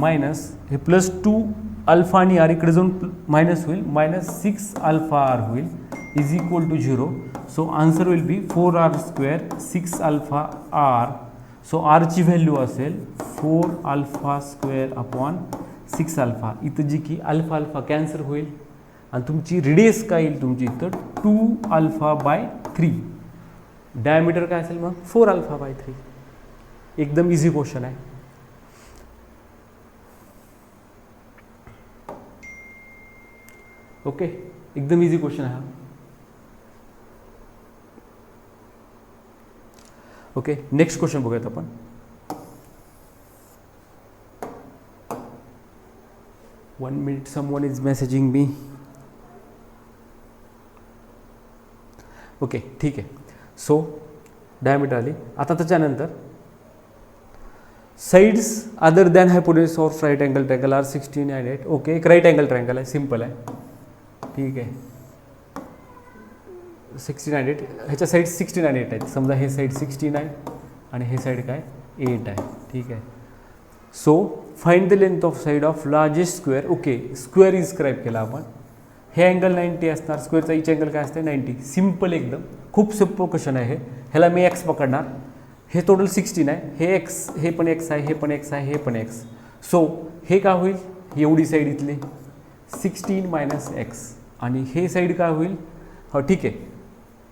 मायनस हे प्लस 2 अल्फा आणि आर इकडे जाऊन मायनस होईल, मायनस 6 अल्फा आर होईल is equal to 0. So answer will be 4 r square 6 alpha r. So आरची व्हॅल्यू असेल 4 अल्फा स्क्वेअर अपॉन 6 अल्फा. इथं जी की अल्फा अल्फा कॅन्सर होईल आणि तुमची रेडियस काय येईल तुमची इथं 2 अल्फा बाय 3. डायमीटर काय असेल मग 4 अल्फा बाय 3. एकदम इझी क्वेश्चन आहे. ओके, एकदम इझी क्वेश्चन आहे हा. ओके, नेक्स्ट क्वेश्चन बघूयात आपण. One minute, someone is messaging me. Okay, ठीक आहे. सो डायमीटर आली. आता त्याच्यानंतर sides other than hypotenuse of right angle triangle are 16 and 8. Okay, एक राईट अँगल ट्रायंगल आहे, सिम्पल आहे, ठीक आहे. 16 and 8 ह्याच्या साईड 16 and 8 आहेत. समजा हे साईड 16 आहे आणि हे साईड काय 8 आहे, ठीक आहे. So find the length of side of largest square. Okay, square inscribe केला आपण. हे अँगल 90 असणार, स्क्वेअरचा इच अँगल काय असते 90. सिम्पल, एकदम खूप सोपं क्वेश्चन आहे हे. ह्याला मी एक्स पकडणार, हे टोटल 16 आहे, हे एक्स, हे पण एक्स आहे, हे पण एक्स आहे, हे पण एक्स. सो हे काय होईल, एवढी साईड इथली 16 मायनस एक्स आणि हे साईड काय होईल, हो ठीक आहे,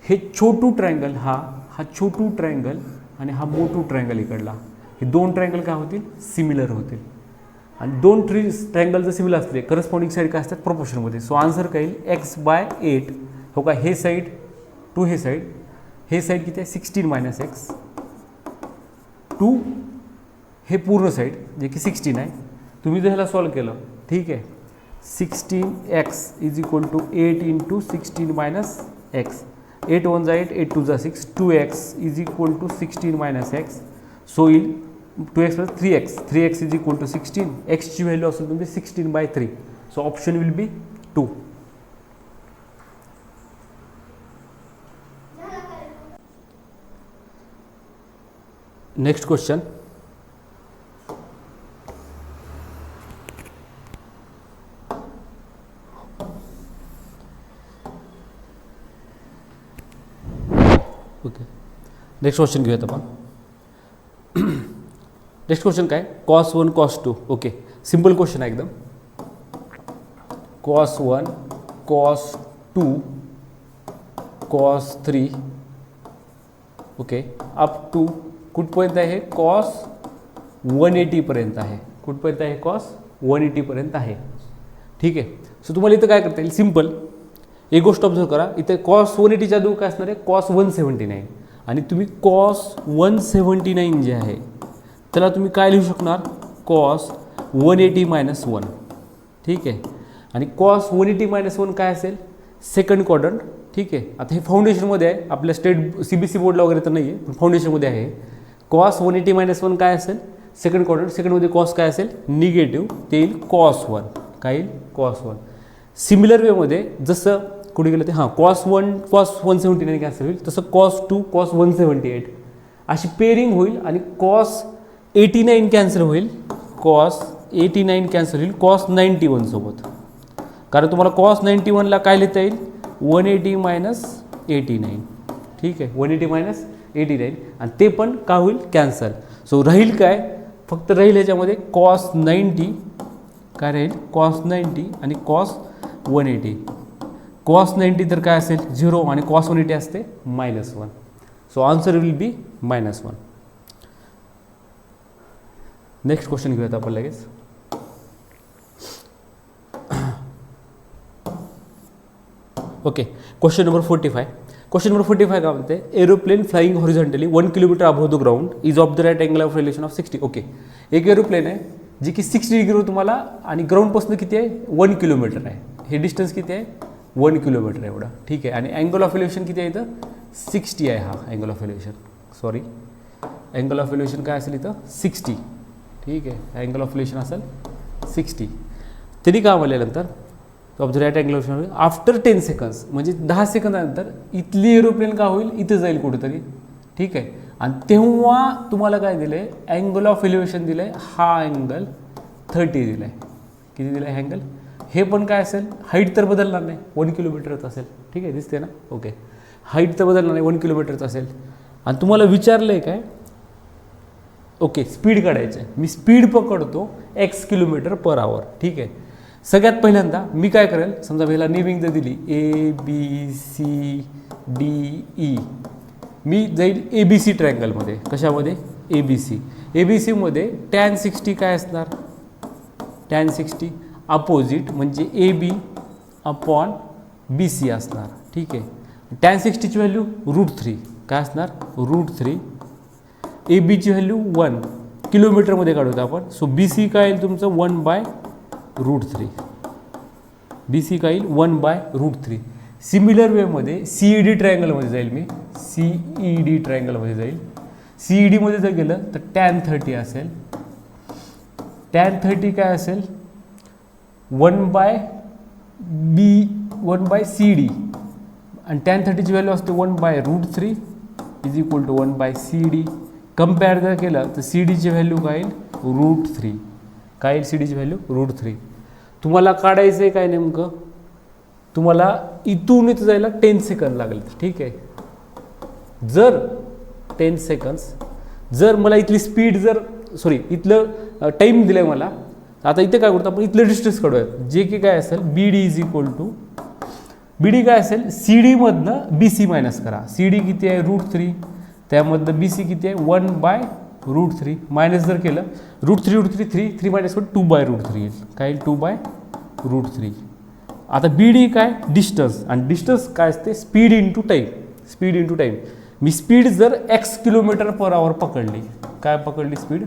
हे छोटू ट्रायंगल, हा छोटू ट्रायंगल आणि हा मोठू ट्रायंगल इकडला, हे दोन ट्रायंगल काय होतील सिमिलर होतील. आणि दोन ट्रायंगल जर सिमिलर असले करस्पॉन्डिंग साईड काय असतात प्रोपोर्शनमध्ये. सो आन्सर काय येईल x/8. हो का, हे साईड टू हे साईड किती आहे 16 मायनस एक्स टू हे पूर्ण साईड जे की 16 आहे. तुम्ही जर ह्याला सॉल्व केलं, ठीक आहे, 16x is equal to 8 into 16 minus x. 8 1 जा 8, 8 2 जा 6, 2x is equal to 16 minus x. So येईल 2x plus 3x is equal to 16. एक्सची व्हॅल्यू असेल तुमची 16/3. So option will be 2. Next question. Okay, next question घेऊयात आपण. नेक्स्ट क्वेश्चन काय, cos 1 cos 2. Okay, simple question आहे एकदम. cos 1 cos 2 cos 3. Okay, up to कुठपर्यंत आहे, cos 180 पर्यंत आहे. कुठपर्यंत आहे, cos 180 पर्यंत आहे, ठीक आहे. सो तुम्हाला इथं काय करता येईल, सिंपल एक गोष्ट ऑब्झर्व करा. इथे cos 180च्या दूर काय असणार आहे, cos 179. आणि तुम्ही cos 179 जे आहे त्याला तुम्ही काय लिहू शकणार, cos 180 मायनस 1, ठीक आहे. आणि cos 180 मायनस 1 काय असेल, सेकंड क्वाड्रंट, ठीक आहे. आता हे फाउंडेशनमध्ये आहे, आपल्या स्टेट CBSE बोर्डला वगैरे तर नाही आहे, पण फाउंडेशनमध्ये आहे. cos 180 मायनस 1 काय असेल, सेकंड क्वाड्रंट. सेकंडमध्ये cos काय असेल, निगेटिव्ह, ते येईल cos 1. काय येईल, cos 1. सिमिलर वेमध्ये जसं कुठे गेलं ते cos 179 कॅन्सल होईल, तसं cos 2 cos 178 अशी पेअरिंग होईल. आणि cos 89 कॅन्सल होईल, cos 89 कॅन्सल होईल cos 91 सोबत. कारण तुम्हाला cos 91ला काय लिहिता येईल, 180 मायनस 89, ठीक आहे, 180 मायनस 89. आणि ते पण का होईल, कॅन्सल. सो राहील काय, फक्त राहील ह्याच्यामध्ये cos 90 काय राहील कॉस 90 आणि कॉस 180. कॉस 90 तर काय असेल 0 आणि कॉस 180 असते -1. So answer will be -1. Next question घेऊयात आपण लगेच. Okay, question number 45. Question number 45 काय म्हणते, aeroplane flying horizontally 1 kilometre above the ground is of the right angle of relation of 60. Okay, एक एरोप्लेन आहे जी की 60 डिग्रीवर तुम्हाला आणि ग्राउंडपासून किती आहे 1 किलोमीटर आहे. हे डिस्टन्स किती आहे 1 किलोमीटर एवढा. ठीक आहे, आणि अँगल ऑफ एलिव्हेशन किती आहे इथं 60 आहे. हा angle of elevation, sorry angle of elevation काय असेल इथं 60. ठीक आहे, अँगल ऑफ एलिव्हेशन असेल 60. तरी काय म्हणल्यानंतर of the right angle of after 10 seconds, म्हणजे 10 सेकंदानंतर इथली एरोप्लेन का होईल इथं जाईल कुठेतरी. ठीक आहे, आणि तेव्हा तुम्हाला काय दिलं आहे अँगल ऑफ एलिव्हेशन दिलं आहे. हा अँगल 30 दिला आहे. किती दिला आहे अँगल. हे पण काय असेल हाईट तर बदलणार नाही 1 किलोमीटरच असेल. ठीक आहे, दिसते ना. ओके, हाईट तर बदलणार नाही 1 किलोमीटरच असेल. आणि तुम्हाला विचारलं आहे काय, ओके स्पीड काढायचं आहे. मी स्पीड पकडतो x किलोमीटर पर आवर. ठीक आहे, सगळ्यात पहिल्यांदा मी काय करेल, समजा ह्याला नेमिंग जर दिली ABCDE, मी जाईल ABC ट्रायंगलमध्ये. कशामध्ये ABC. ABCमध्ये tan 60 काय असणार, tan 60 अपोजिट म्हणजे AB अपॉन BC असणार. ठीक आहे, tan 60ची व्हॅल्यू √3 काय असणार √3. ABची व्हॅल्यू 1 किलोमीटरमध्ये काढूत आपण. सो BC काय येईल तुमचं 1/√3. BC काय येईल 1/√3. सिमिलर वेमध्ये CED ट्रायंगलमध्ये जाईल मी. CED ट्रायंगलमध्ये जाईल. CEDमध्ये जर गेलं तर tan 30 असेल. tan 30 काय असेल 1/CD आणि tan 30ची व्हॅल्यू असते 1/√3 is equal to 1/CD. Compare जर केलं तर CDची व्हॅल्यू काय येईल √3. काय येईल CDची व्हॅल्यू √3. तुम्हाला काढायचं आहे काय नेमकं, तुम्हाला इथून इथं जायला 10 सेकंद लागले. ठीक आहे, जर 10 सेकंड्स जर मला इथली स्पीड जर सॉरी इथलं टाईम दिलं आहे मला, आता इथे काय करतो आपण इथलं डिस्टन्स काढूयात. जे की काय असेल BD is equal to BD काय असेल CDमधनं BC मायनस करा. CD किती आहे √3, त्यामधनं BC किती आहे 1/√3. मायनस जर केलं √3 3 मायनस 2/√3 येईल. काय येईल 2/√3. आता BD काय डिस्टन्स, आणि डिस्टन्स काय असते speed into time. Speed into time. मी स्पीड जर x किलोमीटर पर आवर पकडली, काय पकडली speed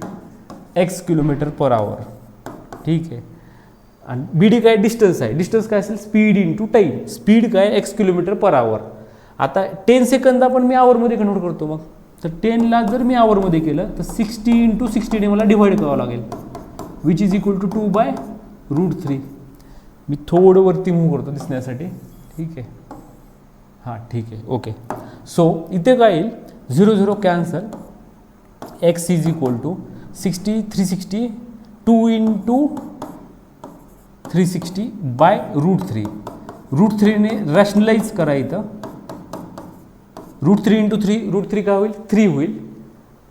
x kilometre per hour. ठीक आहे, आणि BD काय डिस्टन्स आहे. डिस्टन्स काय असेल स्पीड इंटू टाईम. स्पीड काय x किलोमीटर पर आवर. आता 10 सेकंद आपण मी आवरमध्ये कन्वर्ट करतो. मग तर 10ला जर मी आवरमध्ये केलं तर 60 × 60ने मला डिवाईड करावं लागेल, विच इज इक्वल टू 2/√3. मी थोडं वरती मूव्ह करतो दिसण्यासाठी. ठीक आहे, हां ठीक आहे. ओके, सो इथे काय येईल 0 0 कॅन्सल. x is equal to 60 360 2 × 360/√3. √3ने रॅशनलाइज करा इथं. √3 × 3 √3 काय होईल 3 होईल.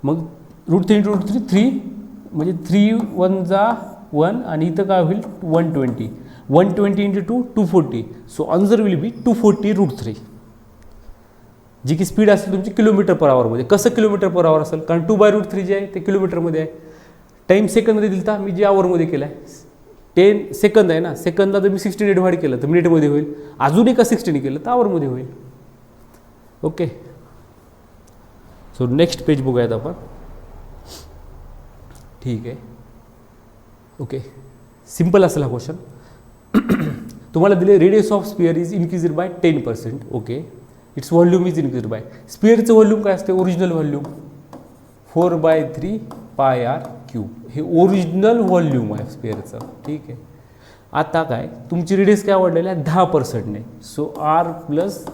मग √3 × √3 3 म्हणजे 3 1 जा 1 आणि इथं काय होईल 120. 120 × 2 240. सो आन्सर विल बी 240√3. जी की स्पीड असेल तुमची किलोमीटर पर आवरमध्ये. कसं किलोमीटर पर आवर असेल, कारण 2/√3 जे आहे ते किलोमीटरमध्ये आहे. टाईम सेकंदमध्ये दिलता, मी जे आवरमध्ये केला आहे 10 सेकंद आहे ना. सेकंदला जर मी 60ने डिवाईड केलं तर मिनिटमध्ये होईल. अजून एका 60ने केलं तर आवरमध्ये होईल. ओके, सो नेक्स्ट पेज बघूयात आपण. ठीक आहे, ओके सिम्पल असेल हा क्वेश्चन. तुम्हाला दिले radius of sphere is increased by 10%. Okay, it's volume is increased by. स्पिअरचं व्हॉल्यूम काय असते ओरिजिनल व्हॉल्यूम 4/3 πr³. हे ओरिजिनल व्हॉल्यूम आहे स्पिअरचं. ठीक आहे, आता काय तुमची रेडियस काय वाढलेली आहे 10%ने. So r plus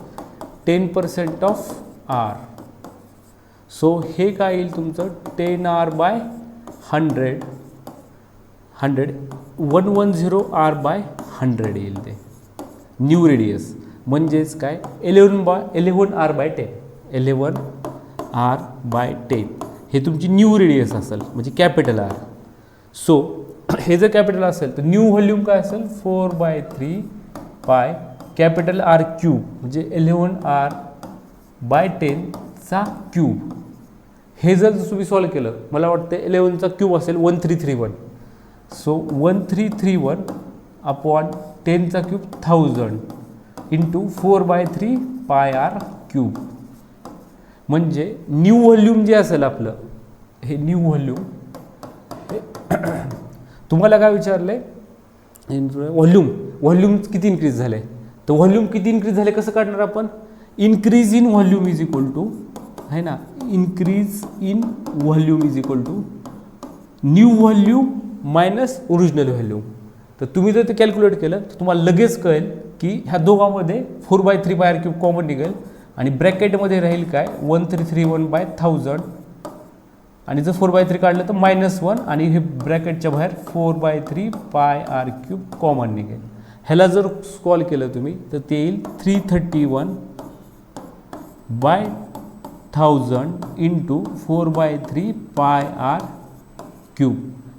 10% of r. So हे काय येईल तुमचं 10r/100 110r/100 येईल ते न्यू रेडियस. म्हणजेच काय 11r/10 11r/10 हे तुमची न्यू रेडियस असेल म्हणजे कॅपिटल R. सो हे जर कॅपिटल असेल तर न्यू व्हॉल्यूम काय असेल 4/3 पाय कॅपिटल R क्यूब म्हणजे 11R/10 चा क्यूब. हे जर तुम्ही सॉल्व केलं मला वाटतं 11चा क्यूब असेल 1331. सो 1331 अपॉन 10चा क्यूब 1000 इंटू 4/3 पाय R क्यूब. म्हणजे न्यू व्हॉल्यूम जे असेल आपलं हे न्यू व्हॉल्यूम तुम्हाला काय विचारलं आहे व्हॉल्यूम किती इन्क्रीज झाले. तर व्हॉल्यूम किती इन्क्रीज झाले कसं काढणार आपण. Increase in volume is equal to आहे ना increase in volume is equal to new volume minus original volume. तर तुम्ही जर ते कॅल्क्युलेट केलं तर तुम्हाला लगेच कळेल की ह्या दोघांमध्ये 4/3 पाय R क्यूब कॉमन निघेल आणि ब्रॅकेटमध्ये राहील काय 1331/1000 आणि जर 4/3 काढलं तर -1 आणि हे ब्रॅकेटच्या बाहेर 4/3 पाय R क्यूब कॉमन निघेल. ह्याला जर सॉल्व केलं तुम्ही तर ते येईल 331/1000 इंटू 4/3 पाय R क्यूब.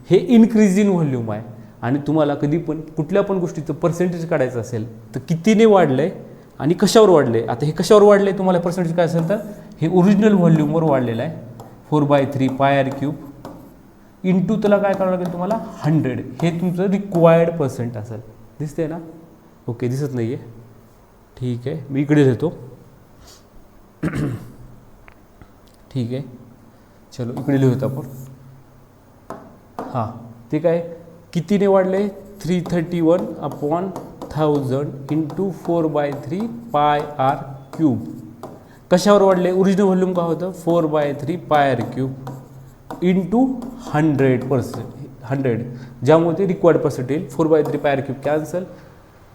हे इन्क्रीज इन व्हॉल्यूम आहे. आणि तुम्हाला कधी पण कुठल्या पण गोष्टीचं पर्सेंटेज काढायचं असेल तर कितीने वाढलं आहे आणि कशावर वाढले. आता हे कशावर वाढले तुम्हाला पर्सेंटेज काय असेल तर हे ओरिजिनल व्हॉल्यूमवर वाढलेलं आहे 4/3 पाय R क्यूब इंटू त्याला काय करावं लागेल तुम्हाला 100. हे तुमचं रिक्वायर्ड पर्सेंट असेल. दिसते ना. ओके दिसत नाही आहे ठीक आहे मी इकडे देतो. ठीक आहे चलो इकडे लिहूत आपण. हां ते काय कितीने वाढले 331/1000 इंटू 4/3 पाय R क्यूब. कशावर वाढले ओरिजिनल व्हॉल्यूम काय होतं 4/3 पाय R क्यूब इंटू 100%, ज्यामुळे ते रिक्वायर्ड पर्सेंट येईल. 4/3 पाय R क्यूब कॅन्सल.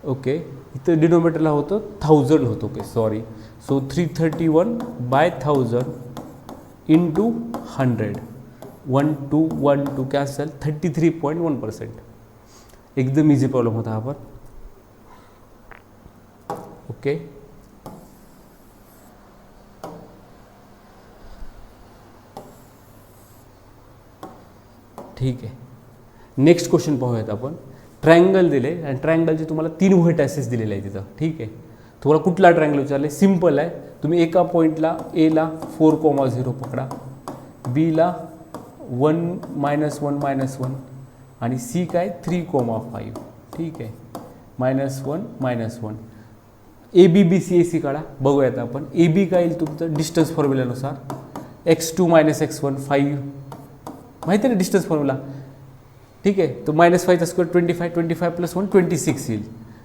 ओके इथं डिनोमिनेटरला होतं 1000 होतं. Okay sorry. So 331/1000 into 100 1212 cancel 33.1%. एकदम इझी प्रॉब्लेम होता हा पण. ओके ठीक आहे नेक्स्ट क्वेश्चन पाहूयात आपण. ट्रायंगल दिले आणि ट्रायंगलचे तुम्हाला 3 व्हर्टायसेस दिलेले आहे तिथं. ठीक आहे तुम्हाला कुठला ट्रायंगल विचारले सिम्पल आहे. तुम्ही एका पॉईंटला एला 4,0 पकडा बीला 1 -1 -1 आणि सी काय 3,5. ठीक आहे -1 -1 A B B C A C काढा बघूयात आपण. ए बी काय येईल तुमचं डिस्टन्स फॉर्म्युल्यानुसार x2 - x1 5 माहिती आहे ना डिस्टन्स फॉर्म्युला. ठीक आहे तो -5चा स्क्वेअर 25 25 + 1 26 येईल.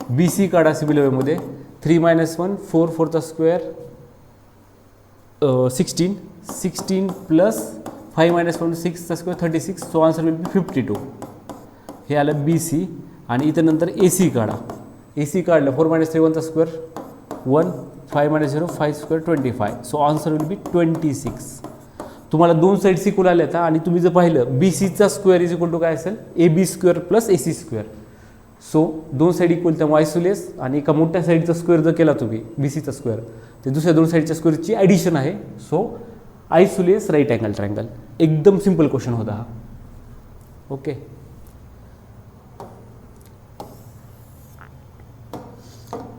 बी सी काढा सिमिलर वेमध्ये 3 - 1 4 4चा स्क्वेअर 16 16 + 5 - 1 6चा square 36. So answer will be 52. हे आलं बी सी. आणि इथं नंतर ए सी काढा. ए सी काढलं 4 - 3 1चा स्क्वेअर 1 5 - 0 5 square 25. So answer will be 26. तुम्हाला दोन साईड्स इक्वल आल्या आता आणि तुम्ही जर पाहिलं बी सीचा स्क्वेअर इज इक्वल टू काय असेल A B square plus A C square. So दोन साईड इक्वल त्यामुळे आयसोलेस आणि एका मोठ्या साईडचा स्क्वेअर जर केला तुम्ही बी सीचा स्क्वेअर ते दुसऱ्या दोन साईडच्या स्क्वेअरची ॲडिशन आहे. So isosceles right angle triangle. एकदम सिम्पल क्वेश्चन होता हा. ओके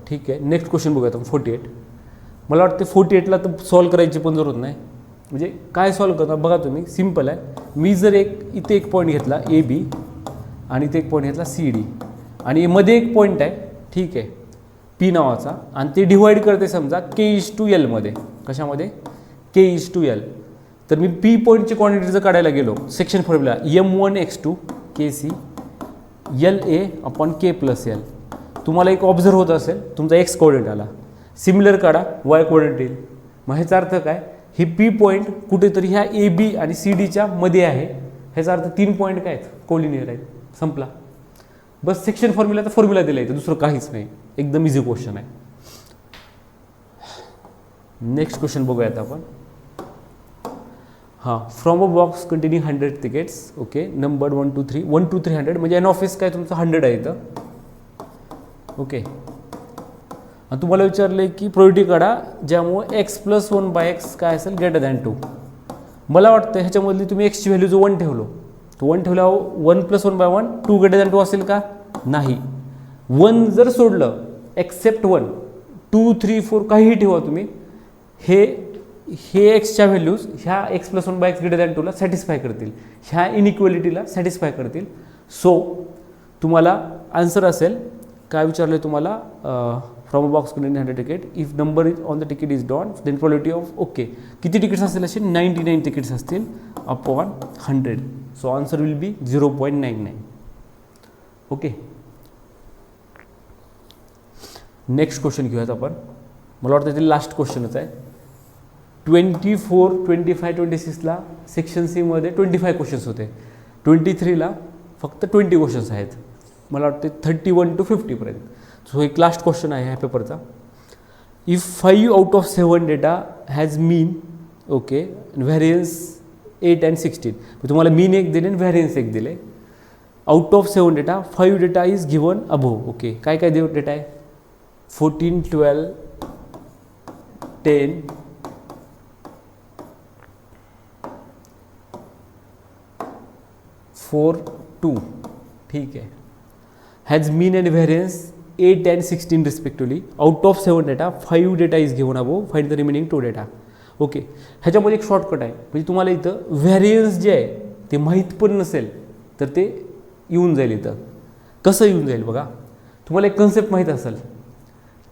ठीक आहे नेक्स्ट क्वेश्चन बघूयात आपण 48. मला वाटतं 48ला तर सॉल्व करायची पण जरूरत नाही. म्हणजे काय सॉल्व करणार बघा तुम्ही सिम्पल आहे. मी जर इथे एक पॉईंट घेतला ए बी आणि इथे एक पॉईंट घेतला सी डी आणि मध्ये एक पॉईंट आहे ठीक आहे पी नावाचा आणि ते डिवाईड करते समजा K:L मध्ये. कशामध्ये K:L. तर मी पी पॉईंटची क्वांटिटी जर काढायला गेलो section formula M1x2 KC LA/K+L. तुम्हाला एक ऑब्झर्व होत असेल तुमचा एक्स कोऑर्डिनेट आला सिमिलर काढा वाय कोऑर्डिनेट येईल. मग ह्याचा अर्थ काय ही पी पॉईंट कुठेतरी ह्या ए बी आणि सी डीच्या मध्ये आहे. ह्याचा अर्थ 3 पॉईंट काय आहेत कोलिनियर आहेत. संपला बस. सेक्शन फॉर्म्युलाचा फॉर्म्युला दिला आहे दुसरं काहीच नाही. एकदम इझी क्वेश्चन आहे. नेक्स्ट क्वेश्चन बघूयात आपण. हां from a box containing 100 tickets. Okay number 1 2 3 1 2 300 म्हणजे एन ऑफिस काय तुमचं 100 आहे इथं. ओके आणि तुम्हाला विचारलं आहे की प्रोबॅबिलिटी काढा ज्यामुळे x+1/x काय असेल >2. मला वाटतं ह्याच्यामधली तुम्ही एक्सची व्हॅल्यू जो 1 ठेवलो तो 1 ठेवल्यावर 1 + 1/1 2 > 2 असेल का? नाही. 1 जर सोडलं एक्सेप्ट 1 2 3 4 काहीही ठेवा तुम्ही, हे एक्सच्या व्हॅल्यूज ह्या x + 1/x > 2 ला सॅटिस्फाय करतील, ह्या इनइक्वॅलिटीला सॅटिस्फाय करतील. सो तुम्हाला आन्सर असेल काय विचारलं आहे तुम्हाला, from a box containing 100 ticket, if number is on the ticket is drawn then probability of okay. किती तिकीट्स असतील असे? 99 तिकीट्स असतील upon 100. So answer will be 0.99. Okay. Next question घेऊयात आपण. मला वाटतं ते लास्ट क्वेश्चनच आहे. 24, 25, 26ला सेक्शन सीमध्ये 25 क्वेश्चन्स होते, 23ला फक्त 20 क्वेश्चन्स आहेत. मला वाटते 31 to 50 पर्यंत. सो एक लास्ट क्वेश्चन आहे ह्या पेपरचा. If 5 out of 7 data has mean okay variance 8 and 16. तुम्हाला मीन एक दिले आणि व्हॅरियन्स एक दिले. Out of 7 data 5 data is given above. Okay, काय काय डेटा आहे? 14, 12, 10, 4, 2. ठीक आहे. Has mean and variance 8 and 16 respectively. Out of 7 data 5 data is given above, find the remaining 2 data. Okay, ह्याच्यामध्ये एक शॉर्टकट आहे. म्हणजे तुम्हाला इथं व्हॅरियन्स जे आहे ते माहीत पण नसेल तर ते येऊन जाईल. इथं कसं येऊन जाईल बघा. तुम्हाला एक कन्सेप्ट माहीत असेल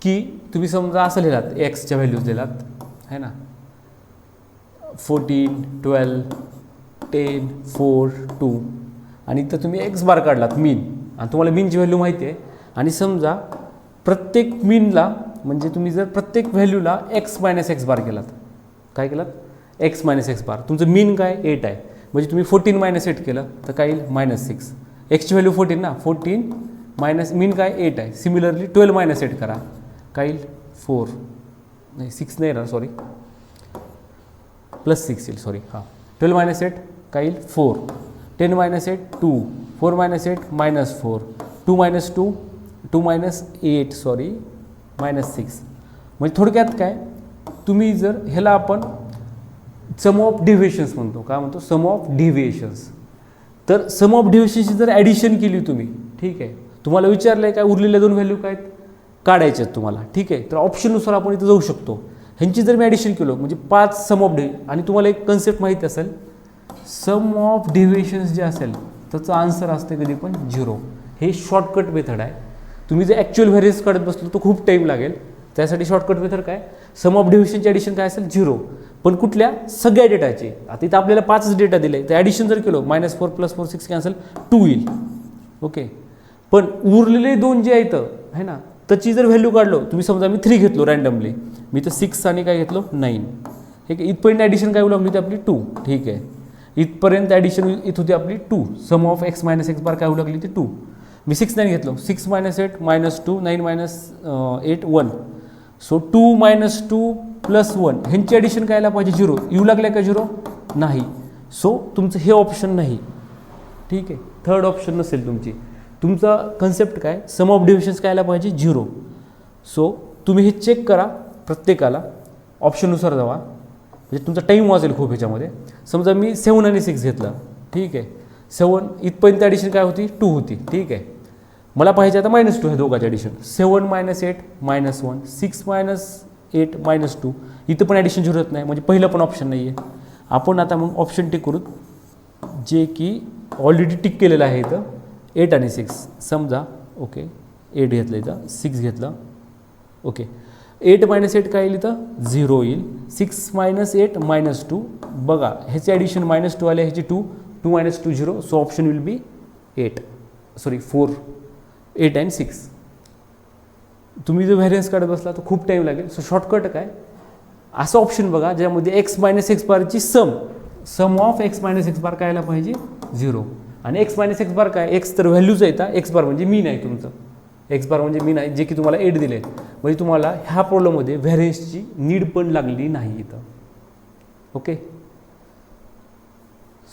की तुम्ही समजा असं लिहिलात, एक्सच्या व्हॅल्यूज दिलात है ना, 14, 12, 10, 4, 2 आणि इथं तुम्ही एक्स बार काढलात मीन आणि तुम्हाला मीनची व्हॅल्यू माहिती आहे. आणि समजा प्रत्येक मीनला म्हणजे तुम्ही जर प्रत्येक व्हॅल्यूला x - x बार केलात, काय केलात? x - x बार. तुमचं मीन काय? 8 आहे. म्हणजे तुम्ही 14 - 8 केलं तर काय येईल? -6. एक्सची व्हॅल्यू 14 ना, 14 मायनस मीन काय? 8 आहे. सिमिलरली 12 - 8 करा, काय येईल? 4 नाही 6 नाही ना, सॉरी +6 येईल, सॉरी. हां, 12 - 8 काय येईल? 4. 10 - 8 2, 4 - 8 -4, 2 - 2 2 - 8 सॉरी -6. म्हणजे थोडक्यात काय, तुम्ही जर ह्याला आपण सम ऑफ डिव्हिएशन्स म्हणतो. काय म्हणतो? सम ऑफ डिव्हिएशन्स. तर सम ऑफ डिव्हिएशन्सची जर ॲडिशन केली तुम्ही, ठीक आहे, तुम्हाला विचारलं आहे काय उरलेल्या 2 व्हॅल्यू काय काढायचे आहेत तुम्हाला, ठीक आहे, तर ऑप्शननुसार आपण इथं जाऊ शकतो. ह्यांची जर मी ॲडिशन केलं म्हणजे 5 सम ऑफ आणि तुम्हाला एक कन्सेप्ट माहिती असेल, सम ऑफ डिव्हिएशन्स जे असेल त्याचं आन्सर असते कधी पण 0. हे शॉर्टकट मेथड आहे. तुम्ही जर ॲक्च्युअल व्हॅरियन्स काढत बसलो तर खूप टाईम लागेल. त्यासाठी शॉर्टकट मेथड काय, सम ऑफ डिव्हिएशनची ॲडिशन काय असेल? 0. पण कुठल्या? सगळ्या डेटाचे. आता इथं आपल्याला 5च डेटा दिले, तर ॲडिशन जर केलं -4 + 4 6 कॅन्सल 2 येईल. ओके, पण उरलेले 2 जे आहेत है ना, त्याची जर व्हॅल्यू काढलो, तुम्ही समजा मी 3 घेतलो रँडमली, मी तर 6 आणि काय घेतलो 9. ठीक आहे, इथपर्यंत ॲडिशन काय लागली होती आपली 2. ठीक आहे, इथपर्यंत ॲडिशन येत होती आपली 2. सम ऑफ x - x बार काय होऊ लागली ती 2. मी 6 9 घेतलो, 6 - 8 -2 9 - 8 1. सो 2 - 2 + 1 ह्यांची ॲडिशन काय यायला पाहिजे? 0. येऊ लागल्या का 0? नाही. सो तुमचं हे ऑप्शन नाही. ठीक आहे, थर्ड ऑप्शन नसेल तुमची. तुमचा कन्सेप्ट काय, सम ऑफ डिव्हिएशन्स काय यायला पाहिजे? 0. सो तुम्ही हे चेक करा प्रत्येकाला, ऑप्शननुसार जावा, म्हणजे तुमचा टाईम वाचेल खूप ह्याच्यामध्ये. समजा मी 7 आणि 6 घेतलं, ठीक आहे, 7 इथपर्यंत ॲडिशन काय होती? 2 होती. ठीक आहे, मला पाहिजे आता -2 हे दोघांचे ॲडिशन. 7 - 8 -1, 6 - 8 -2. इथं पण ॲडिशन 0 होत नाही, म्हणजे पहिलं पण ऑप्शन नाही आहे. आपण आता मग ऑप्शन टिक करू जे की ऑलरेडी टिक केलेलं आहे इथं. 8 आणि 6 समजा. ओके, 8 घेतलं इथं, 6 घेतलं. ओके, 8 - 8 काय येईल इथं? 0 येईल. 6 - 8 -2. बघा ह्याचे ॲडिशन -2 आले, ह्याची 2 2 - 2 0. So option will B 8 sorry 4 8 and 6. तुम्ही जर व्हॅरियन्स काढत बसला तर खूप टाईम लागेल. सो शॉर्टकट काय, असं ऑप्शन बघा ज्यामध्ये x - x बारची सम ऑफ x - x बार काय यायला पाहिजे? 0. आणि x - x बार काय? x तर व्हॅल्यूज येतात, x बार म्हणजे मीन आहे तुमचं. x बार म्हणजे मीन आहे, जे की तुम्हाला 8 दिले. म्हणजे तुम्हाला ह्या प्रॉब्लेममध्ये व्हॅरियन्सची नीड पण लागली नाही इथं. Okay,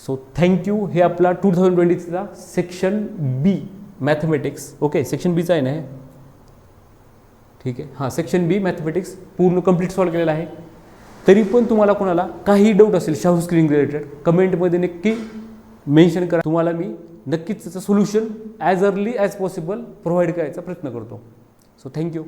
so thank you. हे आपला 2020चा सेक्शन बी मॅथमेटिक्स. ओके, सेक्शन बीचा आहे ना हे? ठीक आहे, हां, सेक्शन बी मॅथमेटिक्स पूर्ण कंप्लीट सॉल्व केलेला आहे. तरी पण तुम्हाला कोणाला काही डाऊट असेल शाहू स्क्रीन रिलेटेड, कमेंटमध्ये नक्की मेन्शन करा. तुम्हाला मी नक्कीच त्याचं solution as early as possible provide करायचा प्रयत्न करतो. So thank you.